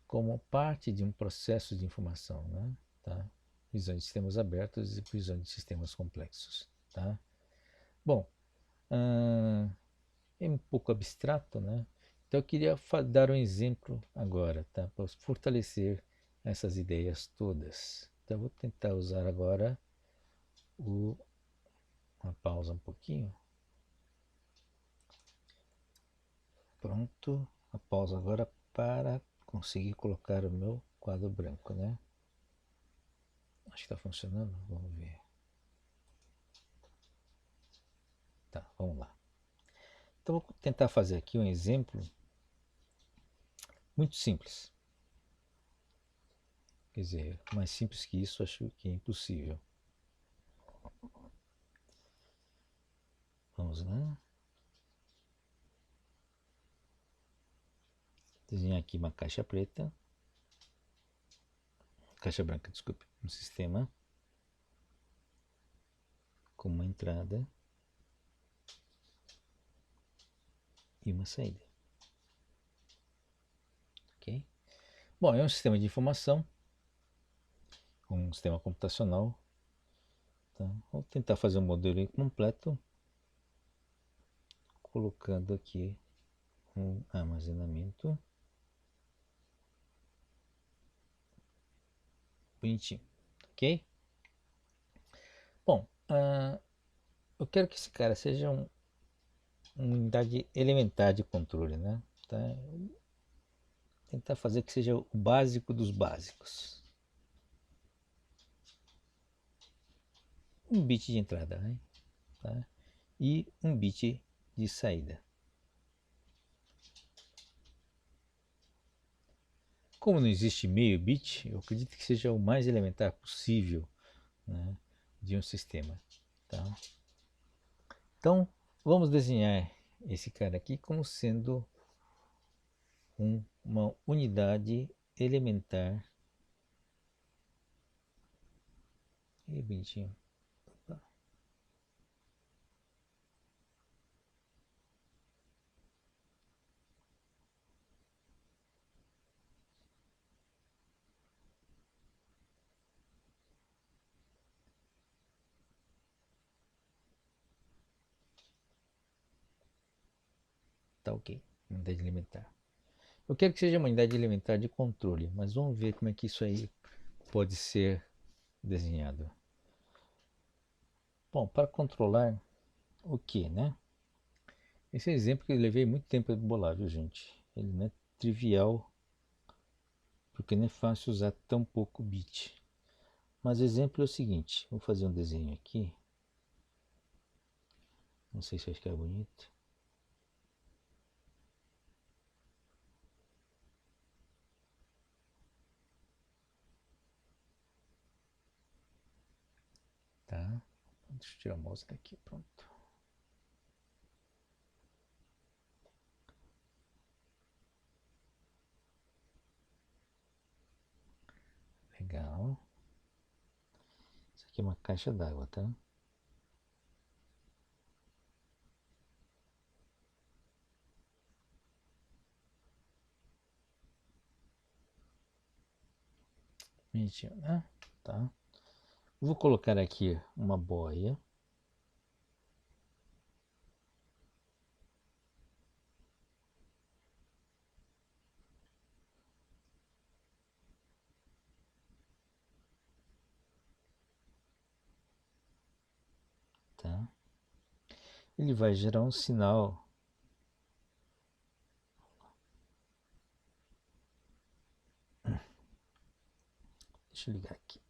como parte de um processo de informação, né? Tá? Visão de sistemas abertos e visão de sistemas complexos. Tá? Bom, é um pouco abstrato, né? Então eu queria dar um exemplo agora, tá? Para fortalecer essas ideias todas. Então eu vou tentar usar agora uma pausa um pouquinho. Pronto, a pausa agora para consegui colocar o meu quadro branco, né? Acho que está funcionando, vamos ver. Tá, vamos lá. Então vou tentar fazer aqui um exemplo muito simples. Quer dizer, mais simples que isso acho que é impossível. Vamos lá. Desenhar aqui uma caixa preta. Caixa branca, desculpe. Um sistema com uma entrada e uma saída. Ok? Bom, é um sistema de informação, um sistema computacional. Tá? Vou tentar fazer um modelo completo, colocando aqui um armazenamento bonitinho, ok? Bom, eu quero que esse cara seja uma unidade elementar de controle, né? Tá? Tentar fazer que seja o básico dos básicos. Um bit de entrada, né? Tá? E um bit de saída. Como não existe meio bit, eu acredito que seja o mais elementar possível, né, de um sistema. Tá? Então, vamos desenhar esse cara aqui como sendo uma unidade elementar. E bonitinho. Opa. Tá ok. Unidade elementar. Eu quero que seja uma unidade elementar de controle, mas vamos ver como é que isso aí pode ser desenhado. Bom, para controlar o que, né? Esse é um exemplo que eu levei muito tempo a bolar, viu, gente? Ele não é trivial, porque não é fácil usar tão pouco bit. Mas o exemplo é o seguinte, vou fazer um desenho aqui. Não sei se vai ficar bonito. Tá? Deixa eu tirar o mouse daqui, pronto. Legal. Isso aqui é uma caixa d'água, tá? Bonitinho, né? Tá? Vou colocar aqui uma boia. Tá? Ele vai gerar um sinal. Deixa eu ligar aqui.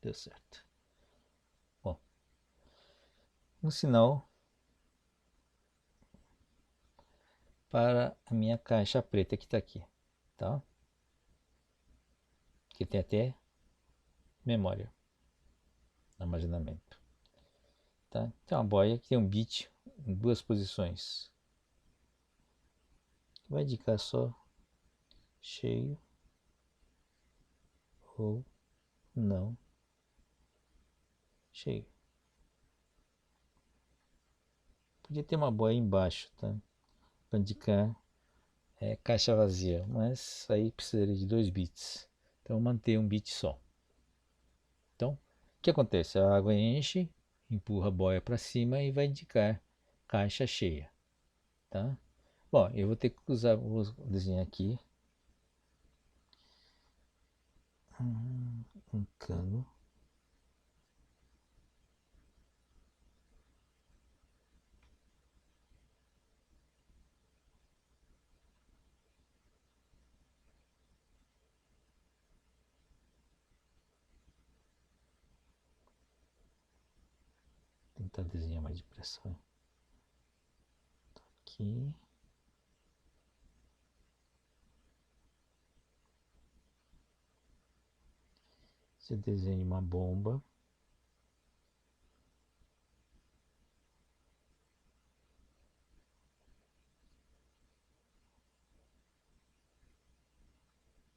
Deu certo. Bom, um sinal para a minha caixa preta que está aqui, tá? Que tem até memória, armazenamento, tá? Tem uma boia que tem um bit em duas posições. Vai indicar só cheio ou não cheio. Podia ter uma boia embaixo, tá? Para indicar caixa vazia, mas aí precisaria de 2 bits. Então manter um bit só. Então, o que acontece? A água enche, empurra a boia para cima e vai indicar caixa cheia, tá? Bom, eu vou ter que usar, vou desenhar aqui um cano. tentar desenhar mais depressa. Aqui. Você desenha uma bomba.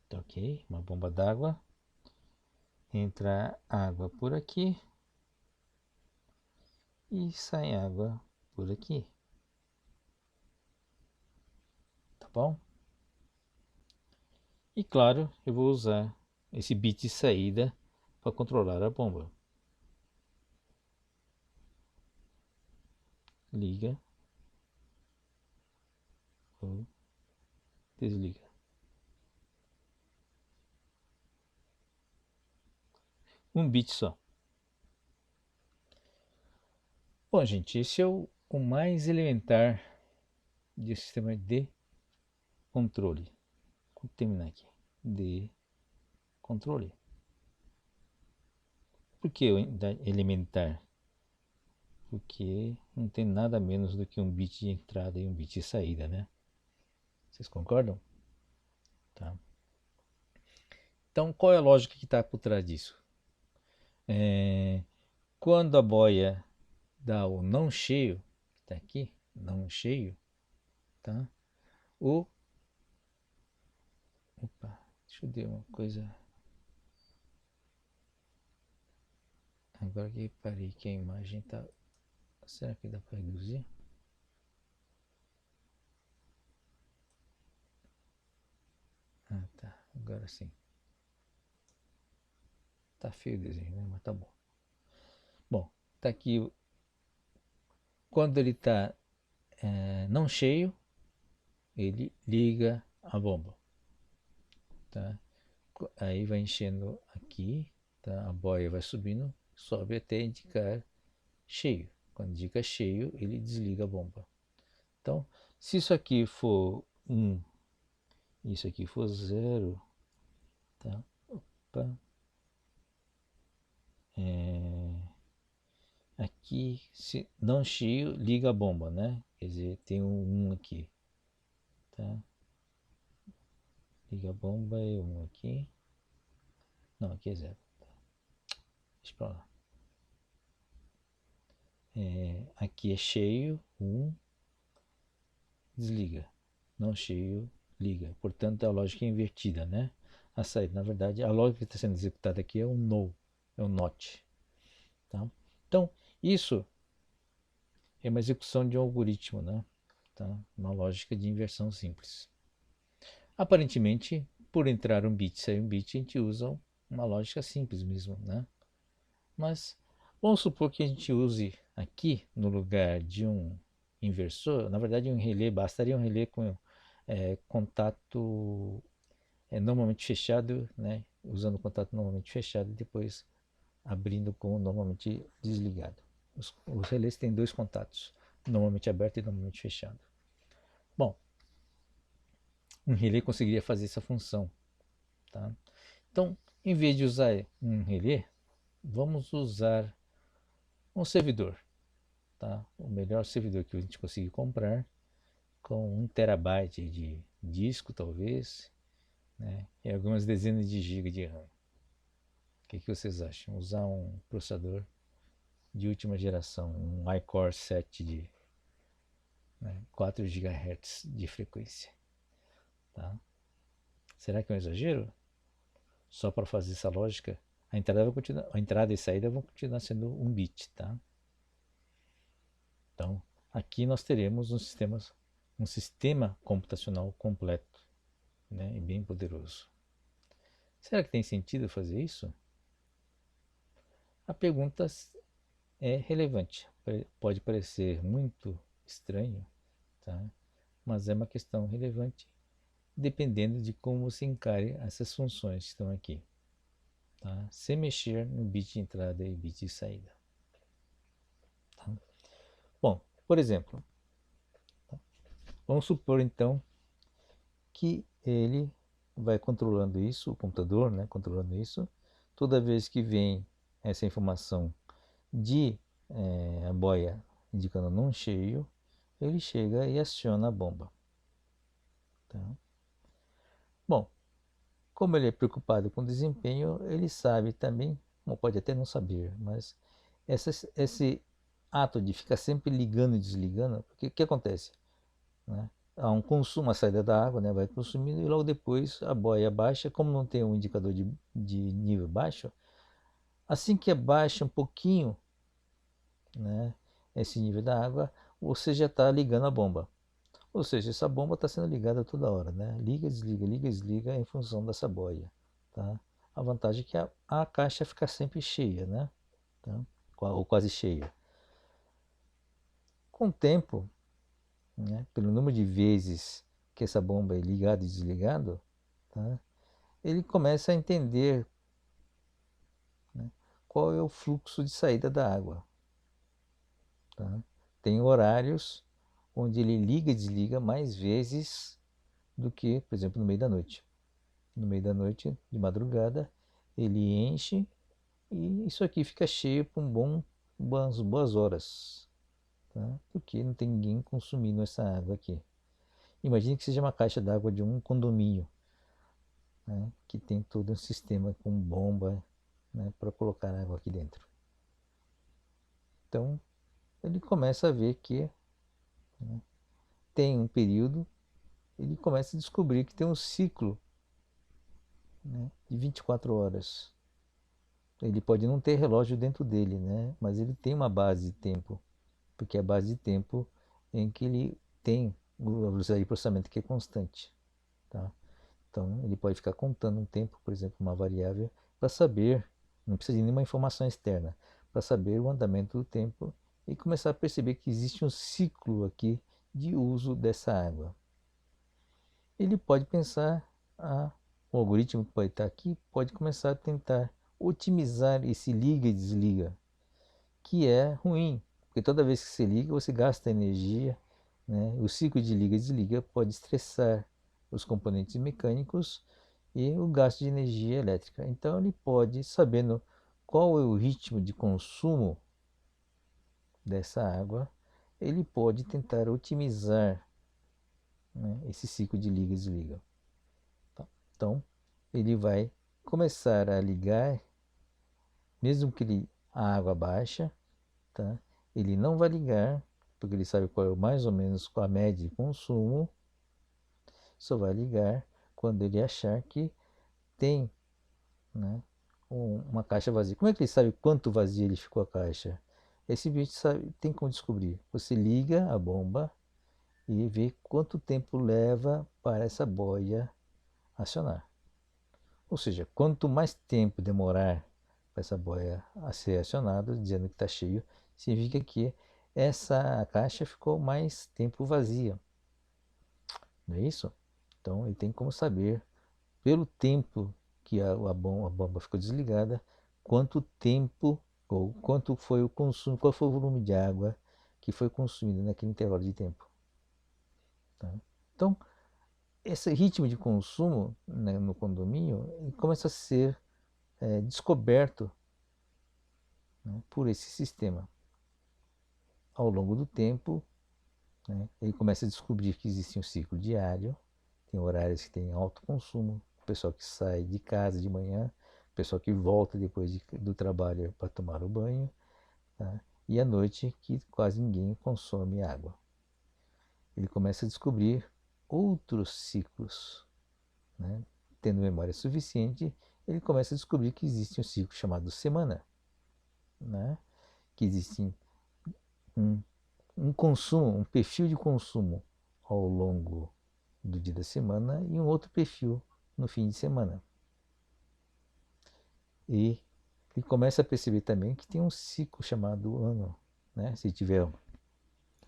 Tá ok? Uma bomba d'água. Entra água por aqui. E sai água por aqui. Tá bom? E claro, eu vou usar esse bit de saída para controlar a bomba. Liga ou desliga. Um bit só. Bom, gente, esse é o mais elementar de sistema de controle. Vou terminar aqui. De controle. Por que elementar? Porque não tem nada menos do que um bit de entrada e um bit de saída, né? Vocês concordam? Tá. Então, qual é a lógica que está por trás disso? Quando a boia dá o não cheio, está aqui, não cheio, tá? Opa, deixa eu ver uma coisa. Agora que reparei que a imagem tá. Será que dá para reduzir? Ah, tá. Agora sim. Tá feio o desenho, né? Mas tá bom. Bom, tá aqui. Quando ele tá não cheio, ele liga a bomba, tá? Aí vai enchendo aqui, tá? A boia vai subindo, sobe até indicar cheio. Quando indica cheio, ele desliga a bomba. Então, se isso aqui for 1, isso aqui for 0, tá? Opa. Aqui, se não cheio, liga a bomba, né? Quer dizer, tem um 1 aqui, tá? Liga a bomba e 1 aqui. Não, aqui é 0. Deixa pra lá. Aqui é cheio, 1, desliga. Não cheio, liga. Portanto, a lógica é invertida, né? A saída, na verdade, a lógica que está sendo executada aqui é um no, é um not. Tá? Então, isso é uma execução de um algoritmo, né? Tá? Uma lógica de inversão simples. Aparentemente, por entrar um bit e sair um bit, a gente usa uma lógica simples mesmo, né? Mas vamos supor que a gente use aqui, no lugar de um inversor, na verdade um relé, bastaria um relé com contato normalmente fechado, né? Usando o contato normalmente fechado e depois abrindo com o normalmente desligado. Os relés têm dois contatos, normalmente aberto e normalmente fechado. Bom, um relé conseguiria fazer essa função, tá? Então, em vez de usar um relé, vamos usar um servidor, tá? O melhor servidor que a gente conseguir comprar, com 1 terabyte de disco talvez, né? E algumas dezenas de gigas de RAM. O que vocês acham? Usar um processador de última geração, um iCore 7 de 4 GHz de frequência, tá? Será que é um exagero? Só para fazer essa lógica, a entrada e saída vão continuar sendo um bit, tá? Então, aqui nós teremos um sistema computacional completo, né, e bem poderoso. Será que tem sentido fazer isso? A pergunta é relevante. Pode parecer muito estranho, tá? Mas é uma questão relevante dependendo de como você encare essas funções que estão aqui, tá? Sem mexer no bit de entrada e bit de saída. Tá? Bom, por exemplo, tá? Vamos supor então que ele vai controlando isso, o computador, né, controlando isso. Toda vez que vem essa informação de a boia indicando não cheio, ele chega e aciona a bomba. Tá? Bom, como ele é preocupado com o desempenho, ele sabe também, ou pode até não saber, mas esse ato de ficar sempre ligando e desligando, porque o que acontece? Né? Há um consumo, a saída da água, né? Vai consumindo e logo depois a boia baixa, como não tem um indicador de nível baixo, assim que abaixa um pouquinho, né, esse nível da água, você já está ligando a bomba. Ou seja, essa bomba está sendo ligada toda hora, né? Liga, desliga em função dessa boia, tá? A vantagem é que a caixa fica sempre cheia, né? Tá? Ou quase cheia. Com o tempo, né, pelo número de vezes que essa bomba é ligada e desligada, tá, ele começa a entender, né, qual é o fluxo de saída da água. Tá? Tem horários onde ele liga e desliga mais vezes do que, por exemplo, no meio da noite. No meio da noite, de madrugada, ele enche e isso aqui fica cheio por boas horas, tá? Porque não tem ninguém consumindo essa água aqui. Imagine que seja uma caixa d'água de um condomínio, né, que tem todo um sistema com bomba, né, para colocar água aqui dentro. Então, ele começa a ver que, né, tem um período, ele começa a descobrir que tem um ciclo, né, de 24 horas. Ele pode não ter relógio dentro dele, né, mas ele tem uma base de tempo, porque é a base de tempo em que ele tem a velocidade de processamento que é constante. Tá? Então, ele pode ficar contando um tempo, por exemplo, uma variável, para saber, não precisa de nenhuma informação externa, para saber o andamento do tempo e começar a perceber que existe um ciclo aqui de uso dessa água. Ele pode pensar, o algoritmo que pode estar aqui pode começar a tentar otimizar esse liga e desliga, que é ruim, porque toda vez que você liga, você gasta energia, né? O ciclo de liga e desliga pode estressar os componentes mecânicos e o gasto de energia elétrica. Então ele pode, sabendo qual é o ritmo de consumo dessa água, ele pode tentar otimizar, né, esse ciclo de liga e desliga. Tá? Então ele vai começar a ligar, mesmo que a água baixa, tá? Ele não vai ligar, porque ele sabe qual é mais ou menos qual a média de consumo, só vai ligar quando ele achar que tem, né, uma caixa vazia. Como é que ele sabe quanto vazia ele ficou a caixa? Esse bicho sabe, tem como descobrir. Você liga a bomba e vê quanto tempo leva para essa boia acionar. Ou seja, quanto mais tempo demorar para essa boia a ser acionada, dizendo que está cheio, significa que essa caixa ficou mais tempo vazia. Não é isso? Então ele tem como saber, pelo tempo que a bomba ficou desligada, quanto tempo ou quanto foi o consumo, qual foi o volume de água que foi consumido naquele intervalo de tempo. Tá? Então, esse ritmo de consumo, né, no condomínio começa a ser descoberto, né, por esse sistema. Ao longo do tempo, né, ele começa a descobrir que existe um ciclo diário, tem horários que tem alto consumo, o pessoal que sai de casa de manhã, o pessoal que volta depois do trabalho para tomar o banho, tá? E à noite que quase ninguém consome água. Ele começa a descobrir outros ciclos, né? Tendo memória suficiente, ele começa a descobrir que existe um ciclo chamado semana, né? Que existe um, um consumo, um perfil de consumo ao longo do dia da semana e um outro perfil no fim de semana. E ele começa a perceber também que tem um ciclo chamado ano, né? Se tiver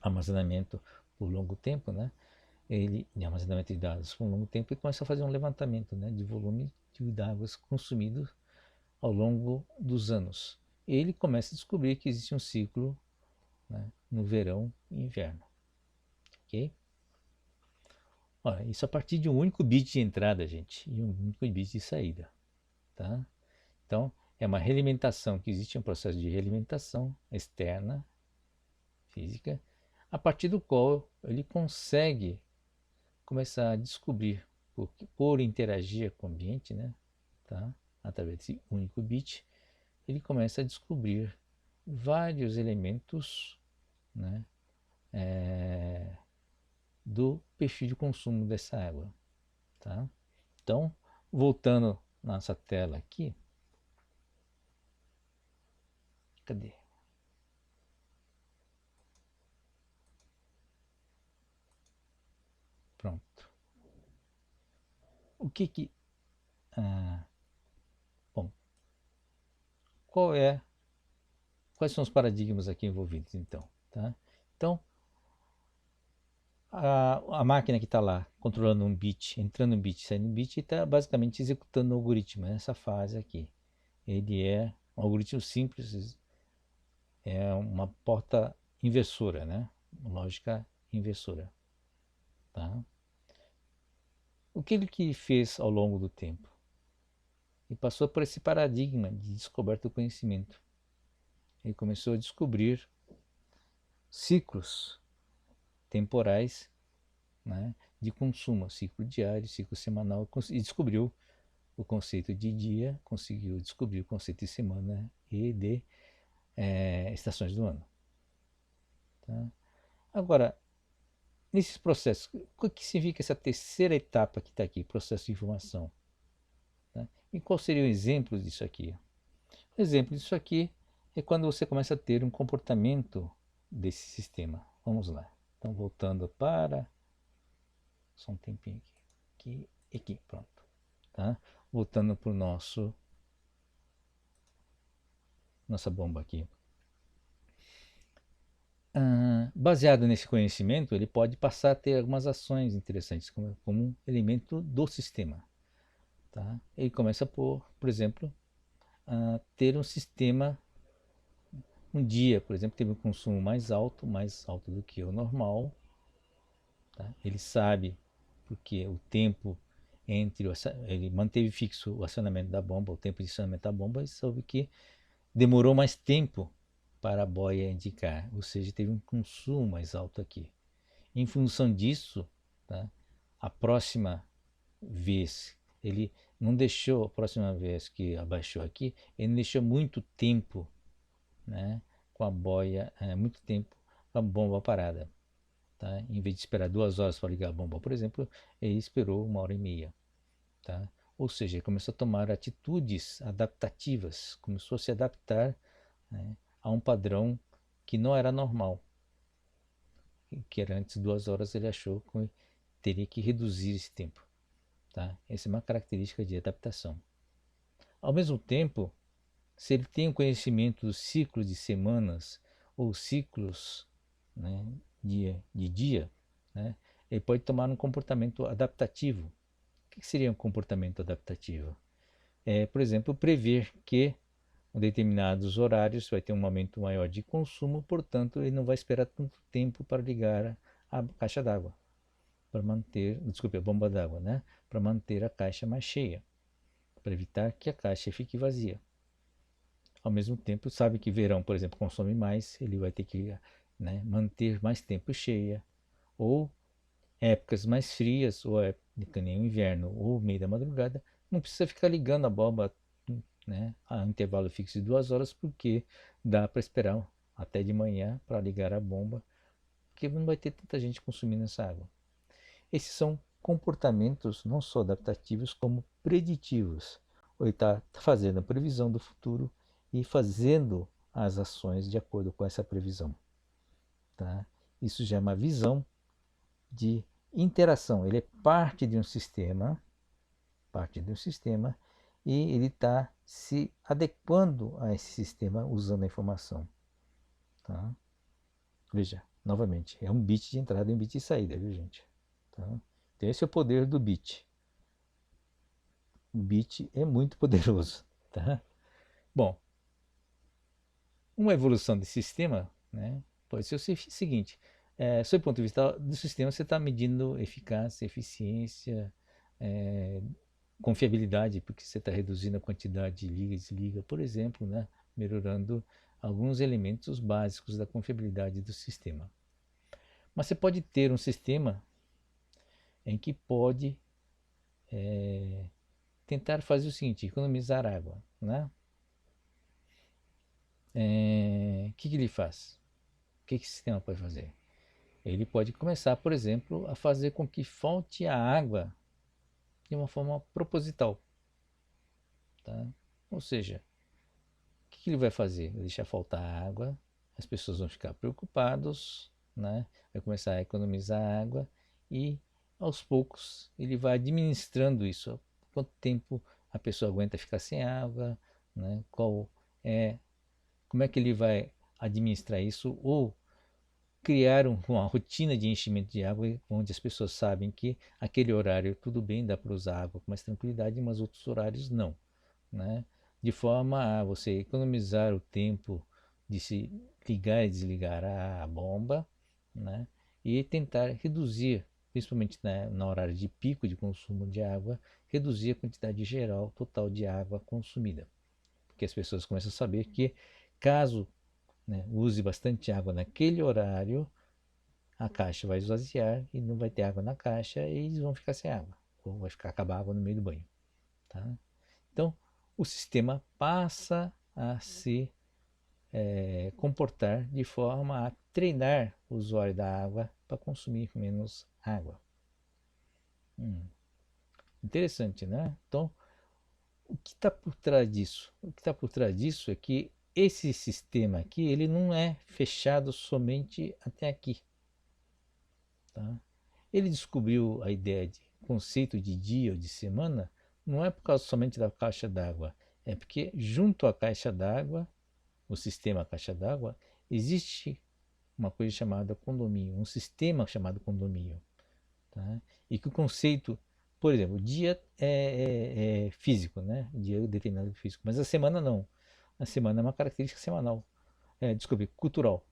armazenamento por longo tempo, né? Ele de armazenamento de dados por um longo tempo e começa a fazer um levantamento, né, de volume de águas consumido ao longo dos anos. Ele começa a descobrir que existe um ciclo, né, no verão e inverno, ok? Olha, isso a partir de um único bit de entrada, gente, e um único bit de saída, tá? Então é uma realimentação, que existe um processo de realimentação externa, física, a partir do qual ele consegue começar a descobrir, por interagir com o ambiente, né, tá? Através desse único bit, ele começa a descobrir vários elementos, né, do perfil de consumo dessa água. Tá? Então, voltando nossa tela aqui, cadê? Pronto. O que que... bom, quais são os paradigmas aqui envolvidos, então? Tá? Então, a máquina que está lá controlando um bit, entrando um bit, saindo um bit, está basicamente executando o algoritmo nessa fase aqui. Ele é um algoritmo simples, é uma porta inversora, né? Lógica inversora. Tá? O que ele fez ao longo do tempo? Ele passou por esse paradigma de descoberta do conhecimento. Ele começou a descobrir ciclos temporais, né, de consumo, ciclo diário, ciclo semanal, e descobriu o conceito de dia, conseguiu descobrir o conceito de semana e de estações do ano. Tá? Agora, nesses processos, o que significa essa terceira etapa que está aqui, processo de informação? Tá? E qual seria o exemplo disso aqui? O exemplo disso aqui é quando você começa a ter um comportamento desse sistema. Vamos lá. Então, voltando para... Só um tempinho aqui. Aqui, pronto. Tá? Voltando para o nossa bomba aqui. Baseado nesse conhecimento, ele pode passar a ter algumas ações interessantes como um elemento do sistema. Tá? Ele começa por exemplo, ter um sistema, um dia, por exemplo, teve um consumo mais alto do que o normal. Tá? Ele sabe porque o tempo ele manteve fixo o acionamento da bomba, o tempo de acionamento da bomba, e soube que demorou mais tempo para a boia indicar, ou seja, teve um consumo mais alto aqui. Em função disso, tá? A próxima vez, ele não deixou, a próxima vez que abaixou aqui, ele não deixou muito tempo, né, com a boia, muito tempo com a bomba parada. Tá? Em vez de esperar 2 horas para ligar a bomba, por exemplo, ele esperou 1h30. Tá? Ou seja, ele começou a tomar atitudes adaptativas, começou a se adaptar, né, a um padrão que não era normal. Que era antes de 2 horas, ele achou que teria que reduzir esse tempo. Tá? Essa é uma característica de adaptação. Ao mesmo tempo, se ele tem o conhecimento do ciclo de semanas ou ciclos, né, de dia, né, ele pode tomar um comportamento adaptativo. O que seria um comportamento adaptativo? Por exemplo, prever que em determinados horários vai ter um aumento maior de consumo, portanto, ele não vai esperar tanto tempo para ligar a caixa d'água, para manter, desculpe, a bomba d'água, né, para manter a caixa mais cheia, para evitar que a caixa fique vazia. Ao mesmo tempo, sabe que verão, por exemplo, consome mais, ele vai ter que, né, manter mais tempo cheia, ou épocas mais frias, ou época nem o inverno, ou meio da madrugada, não precisa ficar ligando a bomba, né, a intervalo fixo de 2 horas, porque dá para esperar até de manhã para ligar a bomba, porque não vai ter tanta gente consumindo essa água. Esses são comportamentos não só adaptativos, como preditivos. Ele está fazendo a previsão do futuro e fazendo as ações de acordo com essa previsão. Tá? Isso já é uma visão de interação. Ele é parte de um sistema, e ele está se adequando a esse sistema usando a informação. Tá? Veja, novamente, é um bit de entrada e um bit de saída, viu, gente? Tá? Então esse é o poder do bit. O bit é muito poderoso. Tá? Bom, uma evolução desse sistema, né, pode ser o seguinte: sob o ponto de vista do sistema, você está medindo eficácia, eficiência, confiabilidade, porque você está reduzindo a quantidade de liga e desliga, por exemplo, né? Melhorando alguns elementos básicos da confiabilidade do sistema. Mas você pode ter um sistema em que pode tentar fazer o seguinte, economizar água, né? Que ele faz? O que esse sistema pode fazer? Ele pode começar, por exemplo, a fazer com que falte a água de uma forma proposital, tá? Ou seja, o que ele vai fazer? Vai deixar faltar água, as pessoas vão ficar preocupadas, né? Vai começar a economizar água e, aos poucos, ele vai administrando isso. Quanto tempo a pessoa aguenta ficar sem água, né? Como é que ele vai administrar isso ou criar uma rotina de enchimento de água onde as pessoas sabem que aquele horário tudo bem, dá para usar água com mais tranquilidade, mas outros horários não, né? De forma a você economizar o tempo de se ligar e desligar a bomba, né? E tentar reduzir, principalmente na horário de pico de consumo de água, reduzir a quantidade geral total de água consumida. Porque as pessoas começam a saber que caso, né, use bastante água naquele horário, a caixa vai esvaziar e não vai ter água na caixa e eles vão ficar sem água, ou vai acabar a água no meio do banho, tá? Então, o sistema passa a se comportar de forma a treinar o usuário da água para consumir menos água. Interessante, né? Então, o que está por trás disso? O que está por trás disso é que esse sistema aqui, ele não é fechado somente até aqui, tá? Ele descobriu a ideia de conceito de dia ou de semana, não é por causa somente da caixa d'água, é porque junto à caixa d'água, o sistema caixa d'água, existe uma coisa chamada condomínio, um sistema chamado condomínio, tá? E que o conceito, por exemplo, o dia é físico, né? O dia é determinado físico, mas a semana não. A semana é uma característica semanal, desculpe, cultural.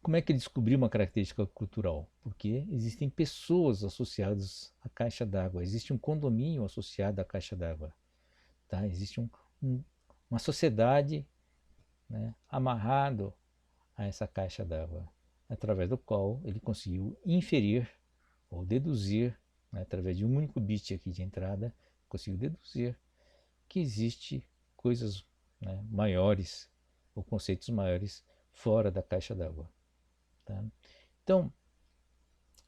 Como é que ele descobriu uma característica cultural? Porque existem pessoas associadas à caixa d'água, existe um condomínio associado à caixa d'água, tá? Existe uma sociedade, né, amarrado a essa caixa d'água, através do qual ele conseguiu inferir ou deduzir, né, através de um único bit aqui de entrada, conseguiu deduzir que existe coisas, né, maiores ou conceitos maiores fora da caixa d'água, tá? Então,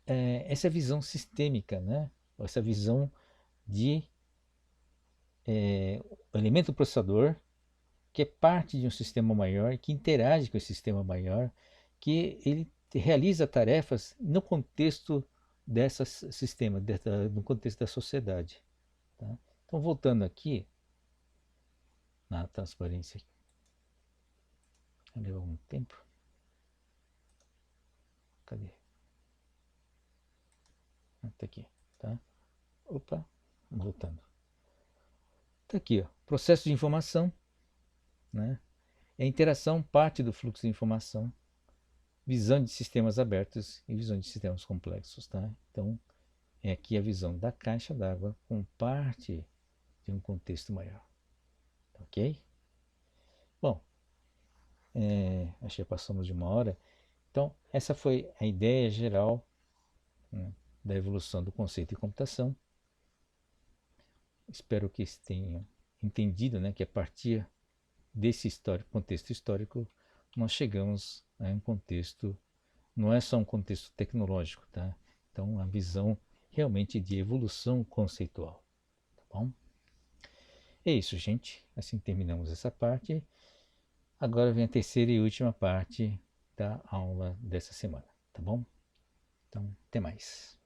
essa visão sistêmica, né? Essa visão de elemento processador que é parte de um sistema maior, que interage com esse sistema maior, que ele realiza tarefas no contexto desse sistema, no contexto da sociedade, tá? Então, voltando aqui na transparência, levou algum tempo. Cadê? Tá aqui, tá? Opa, voltando. Tá aqui, ó, processo de informação, né? A interação parte do fluxo de informação, visão de sistemas abertos e visão de sistemas complexos, tá? Então, é aqui a visão da caixa d'água com parte de um contexto maior, ok? Bom, acho que passamos de 1 hora. Então, essa foi a ideia geral, né, da evolução do conceito de computação. Espero que tenham entendido, né, que a partir desse contexto histórico, nós chegamos a um contexto, não é só um contexto tecnológico, tá? Então, a visão realmente de evolução conceitual, tá bom? É isso, gente. Assim terminamos essa parte. Agora vem a terceira e última parte da aula dessa semana, tá bom? Então, até mais.